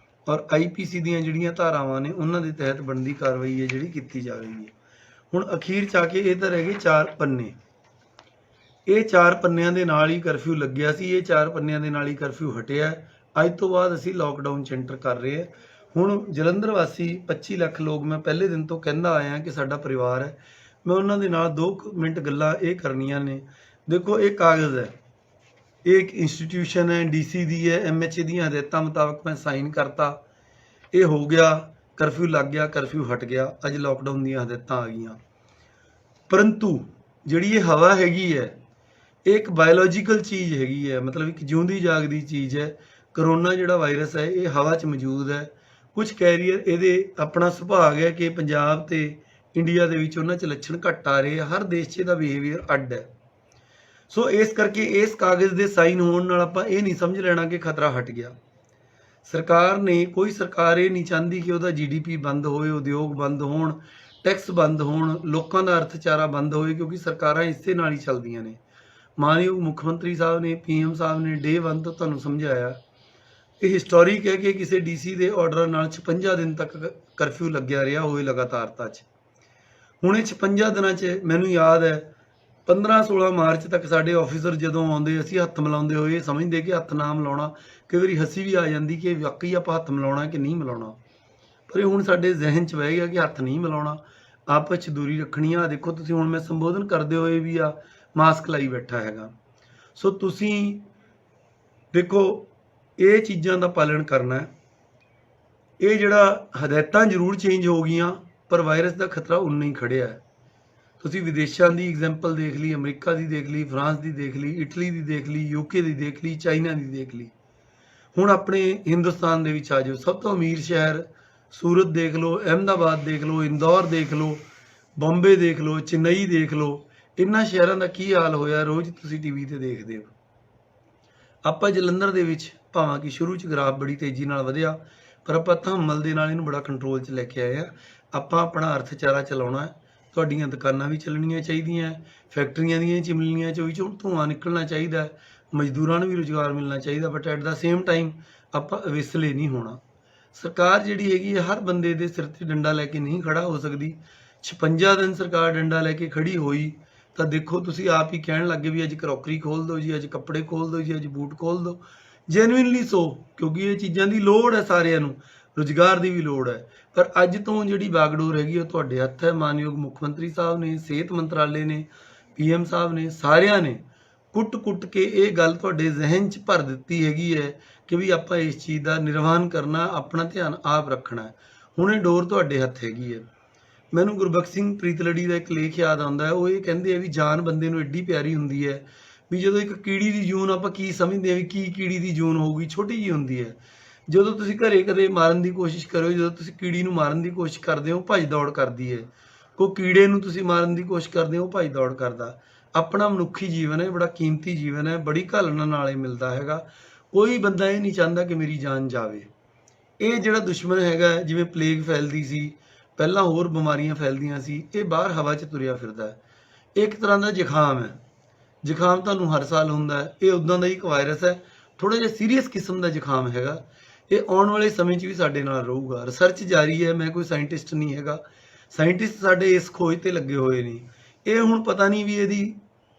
ਔਰ IPC ਦੀਆਂ ਜਿਹੜੀਆਂ ਧਾਰਾਵਾਂ ਨੇ ਉਹਨਾਂ ਦੇ ਤਹਿਤ ਬਣਦੀ ਕਾਰਵਾਈ ਹੈ ਜਿਹੜੀ ਕੀਤੀ ਜਾਵੇਗੀ। ਹੁਣ ਅਖੀਰ 'ਚ ਆ ਕੇ ਇਹ ਤਾਂ ਰਹਿ ਗਏ 4 ਪੰਨੇ। ਇਹ 4 ਪੰਨਿਆਂ ਦੇ ਨਾਲ ਹੀ ਕਰਫਿਊ ਲੱਗਿਆ ਸੀ, ਇਹ 4 ਪੰਨਿਆਂ ਦੇ ਨਾਲ ਹੀ ਕਰਫਿਊ ਹਟਿਆ। ਅੱਜ ਤੋਂ ਬਾਅਦ ਅਸੀਂ ਲਾਕਡਾਊਨ 'ਚ ਐਂਟਰ ਕਰ ਰਹੇ ਹਾਂ। ਹੁਣ ਜਲੰਧਰ ਵਾਸੀ 25 ਲੱਖ ਲੋਕ, ਮੈਂ ਪਹਿਲੇ ਦਿਨ ਤੋਂ ਕਹਿੰਦਾ ਆਇਆ ਕਿ ਸਾਡਾ ਪਰਿਵਾਰ ਹੈ, ਮੈਂ ਉਹਨਾਂ ਦੇ ਨਾਲ 2 ਮਿੰਟ ਗੱਲਾਂ ਇਹ ਕਰਨੀਆਂ ਨੇ। ਦੇਖੋ, ਇਹ ਕਾਗਜ਼ ਹੈ, ਇਹ ਇੱਕ ਇੰਸਟੀਟਿਊਸ਼ਨ ਹੈ, DC ਦੀ ਹੈ, MHA ਦੀਆਂ ਹਦਾਇਤਾਂ ਮੁਤਾਬਕ ਮੈਂ ਸਾਈਨ ਕਰਤਾ, ਇਹ ਹੋ ਗਿਆ, ਕਰਫਿਊ ਲੱਗ ਗਿਆ, ਕਰਫਿਊ ਹਟ ਗਿਆ, ਅੱਜ ਲਾਕਡਾਊਨ ਦੀਆਂ ਹਦਾਇਤਾਂ ਆ ਗਈਆਂ। ਪਰੰਤੂ ਜਿਹੜੀ ਇਹ ਹਵਾ ਹੈਗੀ ਹੈ, ਇਹ ਇੱਕ ਬਾਇਓਲੋਜੀਕਲ ਚੀਜ਼ ਹੈਗੀ ਹੈ, ਮਤਲਬ ਇੱਕ ਜਿਉਂਦੀ ਜਾਗਦੀ ਚੀਜ਼ ਹੈ। ਕਰੋਨਾ ਜਿਹੜਾ ਵਾਇਰਸ ਹੈ ਇਹ ਹਵਾ 'ਚ ਮੌਜੂਦ ਹੈ। ਕੁਝ ਕੈਰੀਅਰ ਇਹਦੇ ਆਪਣਾ ਸੁਭਾਗ ਹੈ ਕਿ ਪੰਜਾਬ ਤੇ ਇੰਡੀਆ ਦੇ ਵਿੱਚ ਉਹਨਾਂ 'ਚ ਲੱਛਣ ਘੱਟ ਆ ਰਹੇ ਆ, ਹਰ ਦੇਸ਼ 'ਚ ਇਹਦਾ ਬਿਹੇਵੀਅਰ ਅੱਡ ਹੈ। ਸੋ ਇਸ ਕਰਕੇ ਇਸ ਕਾਗਜ਼ ਦੇ ਸਾਈਨ ਹੋਣ ਨਾਲ ਆਪਾਂ ਇਹ ਨਹੀਂ ਸਮਝ ਲੈਣਾ ਕਿ ਖਤਰਾ ਹਟ ਗਿਆ। ਸਰਕਾਰ ਨੇ, ਕੋਈ ਸਰਕਾਰ ਇਹ ਨਹੀਂ ਚਾਹੁੰਦੀ ਕਿ ਉਹਦਾ GDP ਬੰਦ ਹੋਵੇ, ਉਦਯੋਗ ਬੰਦ ਹੋਣ, ਟੈਕਸ ਬੰਦ ਹੋਣ, ਲੋਕਾਂ ਦਾ ਅਰਥਚਾਰਾ ਬੰਦ ਹੋਵੇ, ਕਿਉਂਕਿ ਸਰਕਾਰਾਂ ਇਸੇ ਨਾਲ ਹੀ ਚੱਲਦੀਆਂ ਨੇ। ਮਾਨਯੋਗ ਮੁੱਖ ਮੰਤਰੀ ਸਾਹਿਬ ਨੇ, PM ਸਾਹਿਬ ਨੇ ਡੇ 1 ਤੋਂ ਤੁਹਾਨੂੰ ਸਮਝਾਇਆ। ਇਹ ਹਿਸਟੋਰਿਕ ਹੈ ਕਿ ਕਿਸੇ DC ਦੇ ਆਰਡਰ ਨਾਲ 56 ਦਿਨ ਤੱਕ ਕਰਫਿਊ ਲੱਗਿਆ ਰਿਹਾ ਹੋਵੇ ਲਗਾਤਾਰਤਾ 'ਚ। ਹੁਣ ਇਹ 56 ਦਿਨਾਂ 'ਚ ਮੈਨੂੰ ਯਾਦ ਹੈ 15-16 ਮਾਰਚ ਤੱਕ ਸਾਡੇ ਆਫੀਸਰ ਜਦੋਂ ਆਉਂਦੇ, ਅਸੀਂ ਹੱਥ ਮਿਲਾਉਂਦੇ ਹੋਏ ਸਮਝਦੇ ਕਿ ਹੱਥ ਨਾ ਮਿਲਾਉਣਾ। ਕਈ ਵਾਰੀ ਹੱਸੀ ਵੀ ਆ ਜਾਂਦੀ ਕਿ ਵਾਕਈ ਆਪਾਂ ਹੱਥ ਮਿਲਾਉਣਾ ਕਿ ਨਹੀਂ ਮਿਲਾਉਣਾ, ਪਰ ਇਹ ਹੁਣ ਸਾਡੇ ਜ਼ਿਹਨ 'ਚ ਬਹਿ ਗਿਆ ਕਿ ਹੱਥ ਨਹੀਂ ਮਿਲਾਉਣਾ, ਆਪਸ 'ਚ ਦੂਰੀ ਰੱਖਣੀ ਆ। ਦੇਖੋ ਤੁਸੀਂ, ਹੁਣ ਮੈਂ ਸੰਬੋਧਨ ਕਰਦੇ ਹੋਏ ਵੀ ਆ ਮਾਸਕ ਲਾਈ ਬੈਠਾ ਹੈਗਾ। ਸੋ ਤੁਸੀਂ ਦੇਖੋ, ਇਹ ਚੀਜ਼ਾਂ ਦਾ ਪਾਲਣ ਕਰਨਾ ਹੈ। ਇਹ ਜਿਹੜਾ ਹਦਾਇਤਾਂ ਜ਼ਰੂਰ ਚੇਂਜ ਹੋ ਗਈਆਂ, ਪਰ ਵਾਇਰਸ ਦਾ ਖਤਰਾ ਉਨਾ ਹੀ ਖੜਿਆ ਹੈ। ਤੁਸੀਂ ਵਿਦੇਸ਼ਾਂ ਦੀ ਐਗਜ਼ਾਮਪਲ ਦੇਖ ਲਈ, ਅਮਰੀਕਾ ਦੀ ਦੇਖ ਲਈ, ਫਰਾਂਸ ਦੀ ਦੇਖ ਲਈ, ਇਟਲੀ ਦੀ ਦੇਖ ਲਈ, UK ਦੀ ਦੇਖ ਲਈ, ਚਾਈਨਾ ਦੀ ਦੇਖ ਲਈ। ਹੁਣ ਆਪਣੇ ਹਿੰਦੁਸਤਾਨ ਦੇ ਵਿੱਚ ਆ ਜਾਓ, ਸਭ ਤੋਂ ਅਮੀਰ ਸ਼ਹਿਰ ਸੂਰਤ ਦੇਖ ਲਓ, ਅਹਿਮਦਾਬਾਦ ਦੇਖ ਲਓ, ਇੰਦੌਰ ਦੇਖ ਲਓ, ਬੰਬੇ ਦੇਖ ਲਓ, ਚੇਨਈ ਦੇਖ ਲਓ। ਇਹਨਾਂ ਸ਼ਹਿਰਾਂ ਦਾ ਕੀ ਹਾਲ ਹੋਇਆ ਰੋਜ਼ ਤੁਸੀਂ TV ਤੇ ਦੇਖਦੇ ਹੋ। ਆਪਾਂ ਜਲੰਧਰ ਦੇ ਵਿੱਚ ਭਾਵੇਂ ਕਿ ਸ਼ੁਰੂ 'ਚ ਗ੍ਰਾਫ ਬੜੀ ਤੇਜ਼ੀ ਨਾਲ ਵਧਿਆ, ਪਰ ਆਪਾਂ ਧੰਮਲ ਦੇ ਨਾਲ ਇਹਨੂੰ ਬੜਾ ਕੰਟਰੋਲ 'ਚ ਲੈ ਕੇ ਆਏ ਆ। ਆਪਾਂ ਆਪਣਾ ਅਰਥਚਾਰਾ ਚਲਾਉਣਾ ਹੈ। ਤੁਹਾਡੀਆਂ ਦੁਕਾਨਾਂ ਵੀ ਚੱਲਣੀਆਂ ਚਾਹੀਦੀਆਂ, ਫੈਕਟਰੀਆਂ ਦੀਆਂ ਚਿਮਨੀਆਂ 'ਚੋਂ ਵੀ ਧੂੰਆਂ ਨਿਕਲਣਾ ਚਾਹੀਦਾ, ਮਜ਼ਦੂਰਾਂ ਨੂੰ ਵੀ ਰੁਜ਼ਗਾਰ ਮਿਲਣਾ ਚਾਹੀਦਾ, but at the same time ਆਪਾਂ ਅਵੇਸਲੇ ਨਹੀਂ ਹੋਣਾ। ਸਰਕਾਰ ਜਿਹੜੀ ਹੈਗੀ ਹੈ ਹਰ ਬੰਦੇ ਦੇ ਸਿਰ 'ਤੇ ਡੰਡਾ ਲੈ ਕੇ ਨਹੀਂ ਖੜਾ ਹੋ ਸਕਦੀ। 56 ਦਿਨ ਸਰਕਾਰ ਡੰਡਾ ਲੈ ਕੇ ਖੜੀ ਹੋਈ ਤਾਂ ਦੇਖੋ ਤੁਸੀਂ ਆਪ ਹੀ ਕਹਿਣ ਲੱਗੇ ਵੀ ਅੱਜ ਕਰੋਕਰੀ ਖੋਲ੍ਹ ਦਿਓ ਜੀ, ਅੱਜ ਕੱਪੜੇ ਖੋਲ੍ਹ ਦਿਓ ਜੀ, ਅੱਜ ਬੂਟ ਖੋਲ੍ਹ ਦਿਓ। ਜੈਨੂਇਨਲੀ ਸੋ, ਕਿਉਂਕਿ ਇਹ ਚੀਜ਼ਾਂ ਦੀ ਲੋੜ ਹੈ, ਸਾਰਿਆਂ ਨੂੰ ਰੁਜ਼ਗਾਰ ਦੀ ਵੀ ਲੋੜ ਹੈ। ਪਰ ਅੱਜ ਤੋਂ ਜਿਹੜੀ ਬਾਗਡੋਰ ਹੈਗੀ ਉਹ ਤੁਹਾਡੇ ਹੱਥ ਹੈ। ਮਾਨਯੋਗ ਮੁੱਖ ਮੰਤਰੀ ਸਾਹਿਬ ਨੇ, ਸਿਹਤ ਮੰਤਰਾਲੇ ਨੇ, PM ਸਾਹਿਬ ਨੇ, ਸਾਰਿਆਂ ਨੇ ਕੁੱਟ-ਕੁੱਟ ਕੇ ਇਹ ਗੱਲ ਤੁਹਾਡੇ ਜ਼ਿਹਨ 'ਚ ਭਰ ਦਿੱਤੀ ਹੈਗੀ ਹੈ ਕਿ ਵੀ ਆਪਾਂ ਇਸ ਚੀਜ਼ ਦਾ ਨਿਰਵਾਹਨ ਕਰਨਾ, ਆਪਣਾ ਧਿਆਨ ਆਪ ਰੱਖਣਾ। ਹੁਣ ਇਹ ਡੋਰ ਤੁਹਾਡੇ ਹੱਥ ਹੈਗੀ ਹੈ। ਮੈਨੂੰ ਗੁਰਬਖਸ਼ ਸਿੰਘ ਪ੍ਰੀਤਲੜੀ ਦਾ ਇੱਕ ਲੇਖ ਯਾਦ ਆਉਂਦਾ ਹੈ। ਉਹ ਇਹ ਕਹਿੰਦੇ ਆ ਵੀ ਜਾਨ ਬੰਦੇ ਨੂੰ ਐਡੀ ਪਿਆਰੀ ਹੁੰਦੀ ਹੈ ਵੀ ਜਦੋਂ ਇੱਕ ਕੀੜੀ ਦੀ ਜੂਨ, ਆਪਾਂ ਕੀ ਸਮਝਦੇ ਹਾਂ ਵੀ ਕੀ ਕੀੜੀ ਦੀ ਜੂਨ ਹੋਊਗੀ, ਛੋਟੀ ਜਿਹੀ ਹੁੰਦੀ ਹੈ। ਜਦੋਂ ਤੁਸੀਂ ਘਰੇ ਕਦੇ ਮਾਰਨ ਦੀ ਕੋਸ਼ਿਸ਼ ਕਰੋ, ਜਦੋਂ ਤੁਸੀਂ ਕੀੜੀ ਨੂੰ ਮਾਰਨ ਦੀ ਕੋਸ਼ਿਸ਼ ਕਰਦੇ ਹੋ ਭੱਜ ਦੌੜ ਕਰਦੀ ਹੈ। ਕੋਈ ਕੀੜੇ ਨੂੰ ਤੁਸੀਂ ਮਾਰਨ ਦੀ ਕੋਸ਼ਿਸ਼ ਕਰਦੇ ਹੋ ਭੱਜ ਦੌੜ ਕਰਦਾ। ਆਪਣਾ ਮਨੁੱਖੀ ਜੀਵਨ ਹੈ, ਬੜਾ ਕੀਮਤੀ ਜੀਵਨ ਹੈ, ਬੜੀ ਘਾਲਣਾ ਨਾਲੇ ਮਿਲਦਾ ਹੈਗਾ। ਕੋਈ ਬੰਦਾ ਇਹ ਨਹੀਂ ਚਾਹੁੰਦਾ ਕਿ ਮੇਰੀ ਜਾਨ ਜਾਵੇ। ਇਹ ਜਿਹੜਾ ਦੁਸ਼ਮਣ ਹੈਗਾ, ਜਿਵੇਂ ਪਲੇਗ ਫੈਲਦੀ ਸੀ, ਪਹਿਲਾਂ ਹੋਰ ਬਿਮਾਰੀਆਂ ਫੈਲਦੀਆਂ ਸੀ, ਇਹ ਬਾਹਰ ਹਵਾ 'ਚ ਤੁਰਿਆ ਫਿਰਦਾ ਹੈ। ਇੱਕ ਤਰ੍ਹਾਂ ਦਾ ਜ਼ੁਕਾਮ ਹੈ। ਜ਼ੁਕਾਮ ਤੁਹਾਨੂੰ ਹਰ ਸਾਲ ਹੁੰਦਾ ਹੈ। ਇਹ ਉੱਦਾਂ ਦਾ ਹੀ ਇੱਕ ਵਾਇਰਸ ਹੈ, ਥੋੜ੍ਹਾ ਜਿਹਾ ਸੀਰੀਅਸ ਕਿਸਮ ਦਾ ਜ਼ੁਕਾਮ ਹੈਗਾ। ਇਹ ਆਉਣ ਵਾਲੇ ਸਮੇਂ 'ਚ ਵੀ ਸਾਡੇ ਨਾਲ ਰਹੂਗਾ। ਰਿਸਰਚ ਜਾਰੀ ਹੈ, ਮੈਂ ਕੋਈ ਸਾਇੰਟਿਸਟ ਨਹੀਂ ਹੈਗਾ। ਸਾਇੰਟਿਸਟ ਸਾਡੇ ਇਸ ਖੋਜ ਤੇ ਲੱਗੇ ਹੋਏ ਨੇ। ਇਹ ਹੁਣ ਪਤਾ ਨਹੀਂ ਵੀ ਇਹਦੀ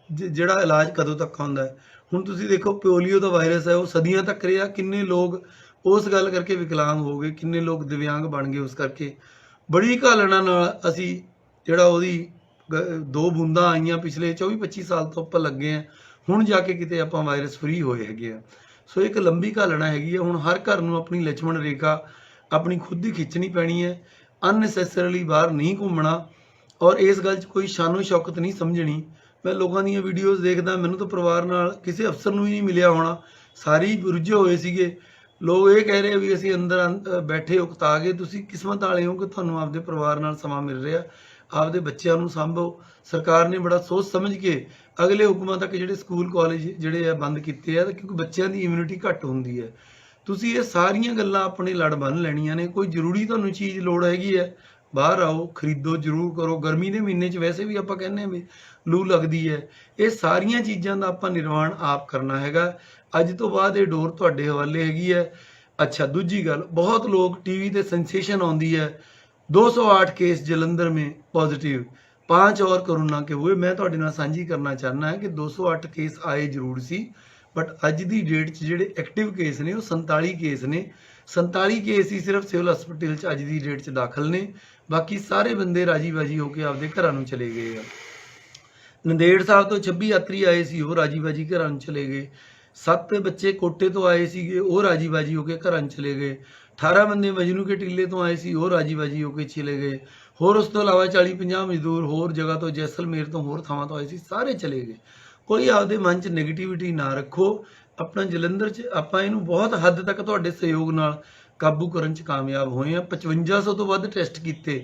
ਜਿਹੜਾ ਇਲਾਜ ਕਦੋਂ ਤੱਕ ਆਉਂਦਾ ਹੈ। ਹੁਣ ਤੁਸੀਂ ਦੇਖੋ, ਪੋਲੀਓ ਦਾ ਵਾਇਰਸ ਹੈ, ਉਹ ਸਦੀਆਂ ਤੱਕ ਰਿਹਾ। ਕਿੰਨੇ ਲੋਕ ਉਸ ਗੱਲ ਕਰਕੇ ਵਿਕਲਾਂਗ ਹੋ ਗਏ, ਕਿੰਨੇ ਲੋਕ ਦਿਵਿਆਂਗ ਬਣ ਗਏ ਉਸ ਕਰਕੇ। ਬੜੀ ਘਾਲਣਾ ਨਾਲ ਅਸੀਂ ਜਿਹੜਾ ਉਹਦੀ 2 ਬੂੰਦਾਂ ਆਈਆਂ ਪਿਛਲੇ 24-25 ਸਾਲ ਤੋਂ ਆਪਾਂ ਲੱਗੇ ਆ, ਹੁਣ ਜਾ ਕੇ ਕਿਤੇ ਆਪਾਂ ਵਾਇਰਸ ਫ੍ਰੀ ਹੋਏ ਹੈਗੇ ਆ। ਸੋ ਇੱਕ ਲੰਬੀ ਘਾਲਣਾ ਹੈਗੀ ਹੈ। ਹੁਣ ਹਰ ਘਰ ਨੂੰ ਆਪਣੀ ਲਛਮਣ ਰੇਖਾ ਆਪਣੀ ਖੁਦ ਹੀ ਖਿੱਚਣੀ ਪੈਣੀ ਹੈ। ਅਨਨੈਸੈਸਰੀਲੀ ਬਾਹਰ ਨਹੀਂ ਘੁੰਮਣਾ, ਔਰ ਇਸ ਗੱਲ 'ਚ ਕੋਈ ਸ਼ਾਨੋ ਸ਼ੌਕਤ ਨਹੀਂ ਸਮਝਣੀ। ਮੈਂ ਲੋਕਾਂ ਦੀਆਂ ਵੀਡੀਓਜ਼ ਦੇਖਦਾ, ਮੈਨੂੰ ਤਾਂ ਪਰਿਵਾਰ ਨਾਲ ਕਿਸੇ ਅਫਸਰ ਨੂੰ ਹੀ ਨਹੀਂ ਮਿਲਿਆ ਹੋਣਾ, ਸਾਰੇ ਹੀ ਰੁੱਝੇ ਹੋਏ ਸੀਗੇ। ਲੋਕ ਇਹ ਕਹਿ ਰਹੇ ਵੀ ਅਸੀਂ ਅੰਦਰ ਬੈਠੇ ਉਕਤਾ ਗਏ। ਤੁਸੀਂ ਕਿਸਮਤ ਵਾਲੇ ਹੋ ਕਿ ਤੁਹਾਨੂੰ ਆਪਦੇ ਪਰਿਵਾਰ ਨਾਲ ਸਮਾਂ ਮਿਲ ਰਿਹਾ, ਆਪਦੇ ਬੱਚਿਆਂ ਨੂੰ ਸਾਂਭੋ। ਸਰਕਾਰ ਨੇ ਬੜਾ ਸੋਚ ਸਮਝ ਕੇ ਅਗਲੇ ਹੁਕਮਾਂ ਤੱਕ ਜਿਹੜੇ ਸਕੂਲ ਕਾਲਜ ਜਿਹੜੇ ਆ ਬੰਦ ਕੀਤੇ ਆ, ਕਿਉਂਕਿ ਬੱਚਿਆਂ ਦੀ ਇਮਿਊਨਿਟੀ ਘੱਟ ਹੁੰਦੀ ਹੈ। ਤੁਸੀਂ ਇਹ ਸਾਰੀਆਂ ਗੱਲਾਂ ਆਪਣੇ ਲੜ ਬੰਨ੍ਹ ਲੈਣੀਆਂ ਨੇ। ਕੋਈ ਜ਼ਰੂਰੀ ਤੁਹਾਨੂੰ ਚੀਜ਼ ਲੋੜ ਹੈਗੀ ਹੈ, ਬਾਹਰ ਆਓ, ਖਰੀਦੋ, ਜ਼ਰੂਰ ਕਰੋ। ਗਰਮੀ ਦੇ ਮਹੀਨੇ 'ਚ ਵੈਸੇ ਵੀ ਆਪਾਂ ਕਹਿੰਦੇ ਹਾਂ ਵੀ ਲੂ ਲੱਗਦੀ ਹੈ। ਇਹ ਸਾਰੀਆਂ ਚੀਜ਼ਾਂ ਦਾ ਆਪਾਂ ਨਿਰਵਾਣ ਆਪ ਕਰਨਾ ਹੈਗਾ। ਅੱਜ ਤੋਂ ਬਾਅਦ ਇਹ ਡੋਰ ਤੁਹਾਡੇ ਹਵਾਲੇ ਹੈਗੀ ਹੈ। ਅੱਛਾ, ਦੂਜੀ ਗੱਲ, ਬਹੁਤ ਲੋਕ ਟੀਵੀ ਤੇ सेंसेशन ਆਉਂਦੀ है 208 केस जलंधर में पॉजिटिव, 5 और कोरोना के हुए। मैं ਤੁਹਾਡੇ ਨਾਲ ਸਾਂਝੀ ਕਰਨਾ ਚਾਹੁੰਦਾ ਹਾਂ ਕਿ 208 केस ਆਏ ਜ਼ਰੂਰ ਸੀ, ਬਟ ਅੱਜ ਦੀ ਡੇਟ 'ਚ ਜਿਹੜੇ ਐਕਟਿਵ ਕੇਸ ਨੇ ਉਹ 47 ਕੇਸ ਨੇ। 47 ਕੇਸ ਹੀ ਸਿਰਫ ਸਿਵਲ ਹਸਪੀਟਲ 'ਚ ਅੱਜ ਦੀ ਡੇਟ 'ਚ ਦਾਖਲ ਨੇ। ਬਾਕੀ ਸਾਰੇ ਬੰਦੇ ਰਾਜੀ ਬਾਜੀ ਹੋ ਕੇ ਆਪਦੇ ਘਰਾਂ ਨੂੰ ਚਲੇ ਗਏ ਆ। ਨੰਦੇੜ ਸਾਹਿਬ ਤੋਂ 26 ਯਾਤਰੀ ਆਏ ਸੀ, ਉਹ ਰਾਜੀ ਬਾਜੀ ਘਰਾਂ ਨੂੰ ਚਲੇ ਗਏ। 7 ਬੱਚੇ ਕੋਟੇ ਤੋਂ ਆਏ ਸੀਗੇ, ਉਹ ਰਾਜੀ ਬਾਜੀ ਹੋ ਕੇ ਘਰਾਂ ਨੂੰ ਚਲੇ ਗਏ। 18 ਬੰਦੇ ਮਜਨੂ ਕੇ ਟਿੱਲੇ ਤੋਂ ਆਏ ਸੀ, ਉਹ ਰਾਜੀ ਬਾਜੀ ਹੋ ਕੇ ਚਲੇ ਗਏ। ਹੋਰ ਉਸ ਤੋਂ ਇਲਾਵਾ 40-50 ਮਜ਼ਦੂਰ ਹੋਰ ਜਗ੍ਹਾ ਤੋਂ, ਜੈਸਲਮੇਰ ਤੋਂ, ਹੋਰ ਥਾਵਾਂ ਤੋਂ ਆਏ ਸੀ, ਸਾਰੇ ਚਲੇ ਗਏ। ਕੋਈ ਆਪਦੇ ਮਨ 'ਚ ਨੈਗੇਟਿਵਿਟੀ ਨਾ ਰੱਖੋ। ਆਪਣਾ ਜਲੰਧਰ 'ਚ ਆਪਾਂ ਇਹਨੂੰ ਬਹੁਤ ਹੱਦ ਤੱਕ ਤੁਹਾਡੇ ਸਹਿਯੋਗ ਨਾਲ ਕਾਬੂ ਕਰਨ 'ਚ ਕਾਮਯਾਬ ਹੋਏ ਆ। 5500 ਤੋਂ ਵੱਧ ਟੈਸਟ ਕੀਤੇ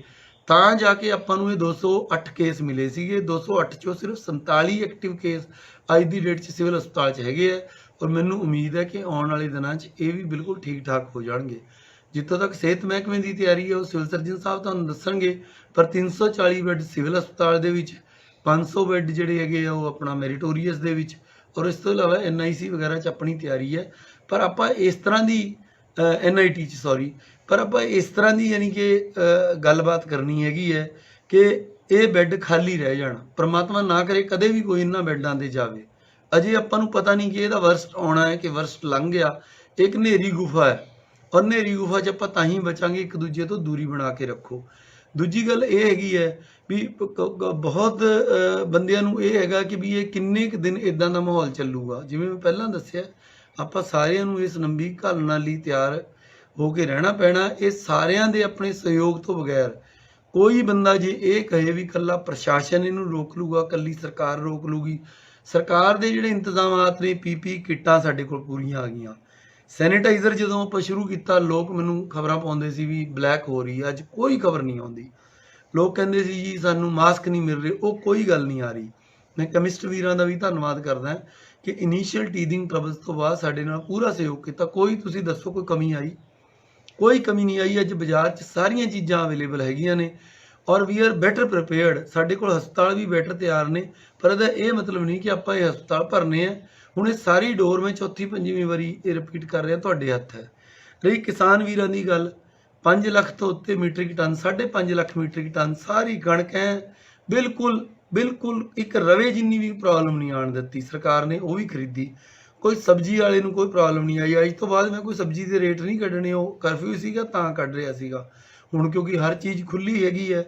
ਤਾਂ ਜਾ ਕੇ ਆਪਾਂ ਨੂੰ ਇਹ 208 ਕੇਸ ਮਿਲੇ ਸੀਗੇ। 208 ਚੋਂ ਸਿਰਫ 47 ਐਕਟਿਵ ਕੇਸ ਅੱਜ ਦੀ ਡੇਟ 'ਚ ਸਿਵਲ ਹਸਪਤਾਲ 'ਚ ਹੈਗੇ ਆ, ਔਰ ਮੈਨੂੰ ਉਮੀਦ ਹੈ ਕਿ ਆਉਣ ਵਾਲੇ ਦਿਨਾਂ 'ਚ ਇਹ ਵੀ ਬਿਲਕੁਲ ਠੀਕ ਠਾਕ ਹੋ ਜਾਣਗੇ। ਜਿੱਥੋਂ ਤੱਕ ਸਿਹਤ ਮਹਿਕਮੇ ਦੀ ਤਿਆਰੀ ਹੈ ਉਹ ਸਿਵਲ ਸਰਜਨ ਸਾਹਿਬ ਤੁਹਾਨੂੰ ਦੱਸਣਗੇ, ਪਰ 340 ਬੈੱਡ ਸਿਵਲ ਹਸਪਤਾਲ ਦੇ ਵਿੱਚ, 500 ਬੈੱਡ ਜਿਹੜੇ ਹੈਗੇ ਆ ਉਹ ਆਪਣਾ ਮੈਰੀਟੋਰੀਅਸ ਦੇ ਵਿੱਚ, ਔਰ ਇਸ ਤੋਂ ਇਲਾਵਾ NIC ਵਗੈਰਾ 'ਚ ਆਪਣੀ ਤਿਆਰੀ ਹੈ। ਪਰ ਆਪਾਂ ਇਸ ਤਰ੍ਹਾਂ ਦੀ NIT 'ਚ ਸੌਰੀ, ਪਰ ਆਪਾਂ ਇਸ ਤਰ੍ਹਾਂ ਦੀ ਯਾਨੀ ਕਿ ਗੱਲਬਾਤ ਕਰਨੀ ਹੈਗੀ ਹੈ ਕਿ ਇਹ ਬੈੱਡ ਖਾਲੀ ਰਹਿ ਜਾਣ। ਪਰਮਾਤਮਾ ਨਾ ਕਰੇ ਕਦੇ ਵੀ ਕੋਈ ਇਹਨਾਂ ਬੈੱਡਾਂ 'ਤੇ ਜਾਵੇ। ਅਜੇ ਆਪਾਂ ਨੂੰ ਪਤਾ ਨਹੀਂ ਕਿ ਇਹਦਾ ਵਰਸਟ ਆਉਣਾ ਹੈ ਕਿ ਵਰਸਟ ਲੰਘ ਗਿਆ। ਇੱਕ ਹਨੇਰੀ ਗੁਫਾ ਹੈ, ਔਰ ਹਨੇਰੀ ਗੁਫਾ 'ਚ ਆਪਾਂ ਤਾਂ ਹੀ ਬਚਾਂਗੇ, ਇੱਕ ਦੂਜੇ ਤੋਂ ਦੂਰੀ ਬਣਾ ਕੇ ਰੱਖੋ। ਦੂਜੀ ਗੱਲ ਇਹ ਹੈਗੀ ਹੈ ਵੀ ਬਹੁਤ ਬੰਦਿਆਂ ਨੂੰ ਇਹ ਹੈਗਾ ਕਿ ਵੀ ਇਹ ਕਿੰਨੇ ਕੁ ਦਿਨ ਇਦਾਂ ਦਾ ਮਾਹੌਲ ਚੱਲੂਗਾ। ਜਿਵੇਂ ਮੈਂ ਪਹਿਲਾਂ ਦੱਸਿਆ, ਆਪਾਂ ਸਾਰਿਆਂ ਨੂੰ ਇਸ ਲੰਬੀ ਘਾਲਣਾ ਲਈ ਤਿਆਰ ਹੋ ਕੇ ਰਹਿਣਾ ਪੈਣਾ। ਇਹ ਸਾਰਿਆਂ ਦੇ ਆਪਣੇ ਸਹਿਯੋਗ ਤੋਂ ਬਗੈਰ ਕੋਈ ਬੰਦਾ ਜੇ ਇਹ ਕਹੇ ਵੀ ਇਕੱਲਾ ਪ੍ਰਸ਼ਾਸਨ ਇਹਨੂੰ ਰੋਕ ਲੂਗਾ, ਇਕੱਲੀ ਸਰਕਾਰ ਰੋਕ ਲੂਗੀ, ਸਰਕਾਰ ਦੇ ਜਿਹੜੇ ਇੰਤਜ਼ਾਮਾਤ ਨੇ, PP ਕਿੱਟਾਂ ਸਾਡੇ ਕੋਲ ਪੂਰੀਆਂ ਆ ਗਈਆਂ। ਸੈਨੀਟਾਈਜ਼ਰ ਜਦੋਂ ਆਪਾਂ ਸ਼ੁਰੂ ਕੀਤਾ, ਲੋਕ ਮੈਨੂੰ ਖਬਰਾਂ ਪਾਉਂਦੇ ਸੀ ਵੀ ਬਲੈਕ ਹੋ ਰਹੀ ਹੈ। ਅੱਜ ਕੋਈ ਖਬਰ ਨਹੀਂ ਆਉਂਦੀ। ਲੋਕ ਕਹਿੰਦੇ ਸੀ ਜੀ ਸਾਨੂੰ ਮਾਸਕ ਨਹੀਂ ਮਿਲ ਰਹੇ, ਉਹ ਕੋਈ ਗੱਲ ਨਹੀਂ ਆ ਰਹੀ। ਮੈਂ ਕੈਮਿਸਟ ਵੀਰਾਂ ਦਾ ਵੀ ਧੰਨਵਾਦ ਕਰਦਾ ਕਿ ਇਨੀਸ਼ੀਅਲ ਟੀਥਿੰਗ ਟਰਬਲਸ ਤੋਂ ਬਾਅਦ ਸਾਡੇ ਨਾਲ ਪੂਰਾ ਸਹਿਯੋਗ ਕੀਤਾ। ਕੋਈ ਤੁਸੀਂ ਦੱਸੋ ਕੋਈ ਕਮੀ ਆਈ? ਕੋਈ ਕਮੀ ਨਹੀਂ ਆਈ। ਅੱਜ ਬਾਜ਼ਾਰ 'ਚ ਸਾਰੀਆਂ ਚੀਜ਼ਾਂ ਅਵੇਲੇਬਲ ਹੈਗੀਆਂ ਨੇ, ਔਰ ਵੀ ਆਰ ਬੈਟਰ ਪ੍ਰੀਪੇਅਰਡ। ਸਾਡੇ ਕੋਲ ਹਸਪਤਾਲ ਵੀ ਬੈਟਰ ਤਿਆਰ ਨੇ, ਪਰ ਇਹਦਾ ਇਹ ਮਤਲਬ ਨਹੀਂ ਕਿ ਆਪਾਂ ਇਹ ਹਸਪਤਾਲ ਭਰਨੇ ਆ। ਹੁਣ ਇਹ ਸਾਰੀ ਡੋਰ ਮੈਂ ਚੌਥੀ ਪੰਜਵੀਂ ਵਾਰੀ ਇਹ ਰਿਪੀਟ ਕਰ ਰਿਹਾ, ਤੁਹਾਡੇ ਹੱਥ ਹੈ। ਰਹੀ ਕਿਸਾਨ ਵੀਰਾਂ ਦੀ ਗੱਲ, 5 ਲੱਖ ਤੋਂ ਉੱਤੇ metric ton, 5.5 lakh metric ton ਸਾਰੀ ਕਣਕ ਹੈ। ਬਿਲਕੁਲ ਇੱਕ ਰਵੇ ਜਿੰਨੀ ਵੀ ਪ੍ਰੋਬਲਮ ਨਹੀਂ ਆਉਣ ਦਿੱਤੀ ਸਰਕਾਰ ਨੇ, ਉਹ ਵੀ ਖਰੀਦੀ। ਕੋਈ ਸਬਜ਼ੀ ਵਾਲੇ ਨੂੰ ਕੋਈ ਪ੍ਰੋਬਲਮ ਨਹੀਂ ਆਈ। ਅੱਜ ਤੋਂ ਬਾਅਦ ਮੈਂ ਕੋਈ ਸਬਜ਼ੀ ਦੇ ਰੇਟ ਨਹੀਂ ਕੱਢਣੇ, ਉਹ ਕਰਫਿਊ ਸੀਗਾ ਤਾਂ ਕੱਢ ਰਿਹਾ ਸੀਗਾ। ਹੁਣ ਕਿਉਂਕਿ ਹਰ ਚੀਜ਼ ਖੁੱਲੀ ਹੈਗੀ ਹੈ,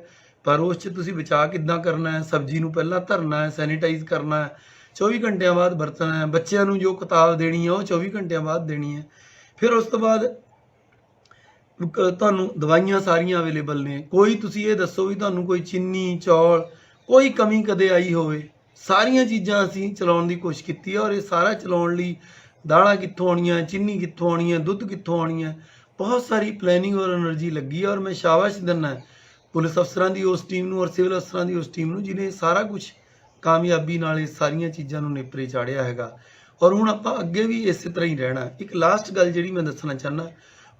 ਪਰ ਉਸ 'ਚ ਤੁਸੀਂ ਬਚਾਅ ਕਿੱਦਾਂ ਕਰਨਾ ਹੈ? ਸਬਜ਼ੀ ਨੂੰ ਪਹਿਲਾਂ ਧਰਨਾ ਹੈ, ਸੈਨੀਟਾਈਜ਼ ਕਰਨਾ ਹੈ, 24 ਘੰਟਿਆਂ ਬਾਅਦ ਵਰਤਣਾ ਹੈ। ਬੱਚਿਆਂ ਨੂੰ ਜੋ ਕਿਤਾਬ ਦੇਣੀ ਹੈ ਉਹ 24 ਘੰਟਿਆਂ ਬਾਅਦ ਦੇਣੀ ਹੈ। ਫਿਰ ਉਸ ਤੋਂ ਬਾਅਦ ਤੁਹਾਨੂੰ ਦਵਾਈਆਂ ਸਾਰੀਆਂ ਅਵੇਲੇਬਲ ਨੇ। ਕੋਈ ਤੁਸੀਂ ਇਹ ਦੱਸੋ ਵੀ ਤੁਹਾਨੂੰ ਕੋਈ ਚੀਨੀ, ਚੌਲ, ਕੋਈ ਕਮੀ ਕਦੇ ਆਈ ਹੋਵੇ? ਸਾਰੀਆਂ ਚੀਜ਼ਾਂ ਅਸੀਂ ਚਲਾਉਣ ਦੀ ਕੋਸ਼ਿਸ਼ ਕੀਤੀ ਹੈ, ਔਰ ਇਹ ਸਾਰਾ ਚਲਾਉਣ ਲਈ ਦਾਲਾਂ ਕਿੱਥੋਂ ਆਉਣੀਆਂ, ਚੀਨੀ ਕਿੱਥੋਂ ਆਉਣੀ ਹੈ, ਦੁੱਧ ਕਿੱਥੋਂ ਆਉਣੀ ਹੈ, ਬਹੁਤ ਸਾਰੀ ਪਲੈਨਿੰਗ ਔਰ ਐਨਰਜੀ ਲੱਗੀ ਹੈ। ਔਰ ਮੈਂ ਸ਼ਾਬਾਸ਼ ਦਿੰਦਾ ਪੁਲਿਸ ਅਫਸਰਾਂ ਦੀ ਉਸ ਟੀਮ ਨੂੰ, ਔਰ ਸਿਵਲ ਅਫਸਰਾਂ ਦੀ ਉਸ ਟੀਮ ਨੂੰ, ਜਿਹਨੇ ਸਾਰਾ ਕੁਝ ਕਾਮਯਾਬੀ ਨਾਲ ਇਹ ਸਾਰੀਆਂ ਚੀਜ਼ਾਂ ਨੂੰ ਨੇਪਰੇ ਚਾੜਿਆ ਹੈਗਾ। ਔਰ ਹੁਣ ਆਪਾਂ ਅੱਗੇ ਵੀ ਇਸੇ ਤਰ੍ਹਾਂ ਹੀ ਰਹਿਣਾ। ਇੱਕ ਲਾਸਟ ਗੱਲ ਜਿਹੜੀ ਮੈਂ ਦੱਸਣਾ ਚਾਹੁੰਦਾ,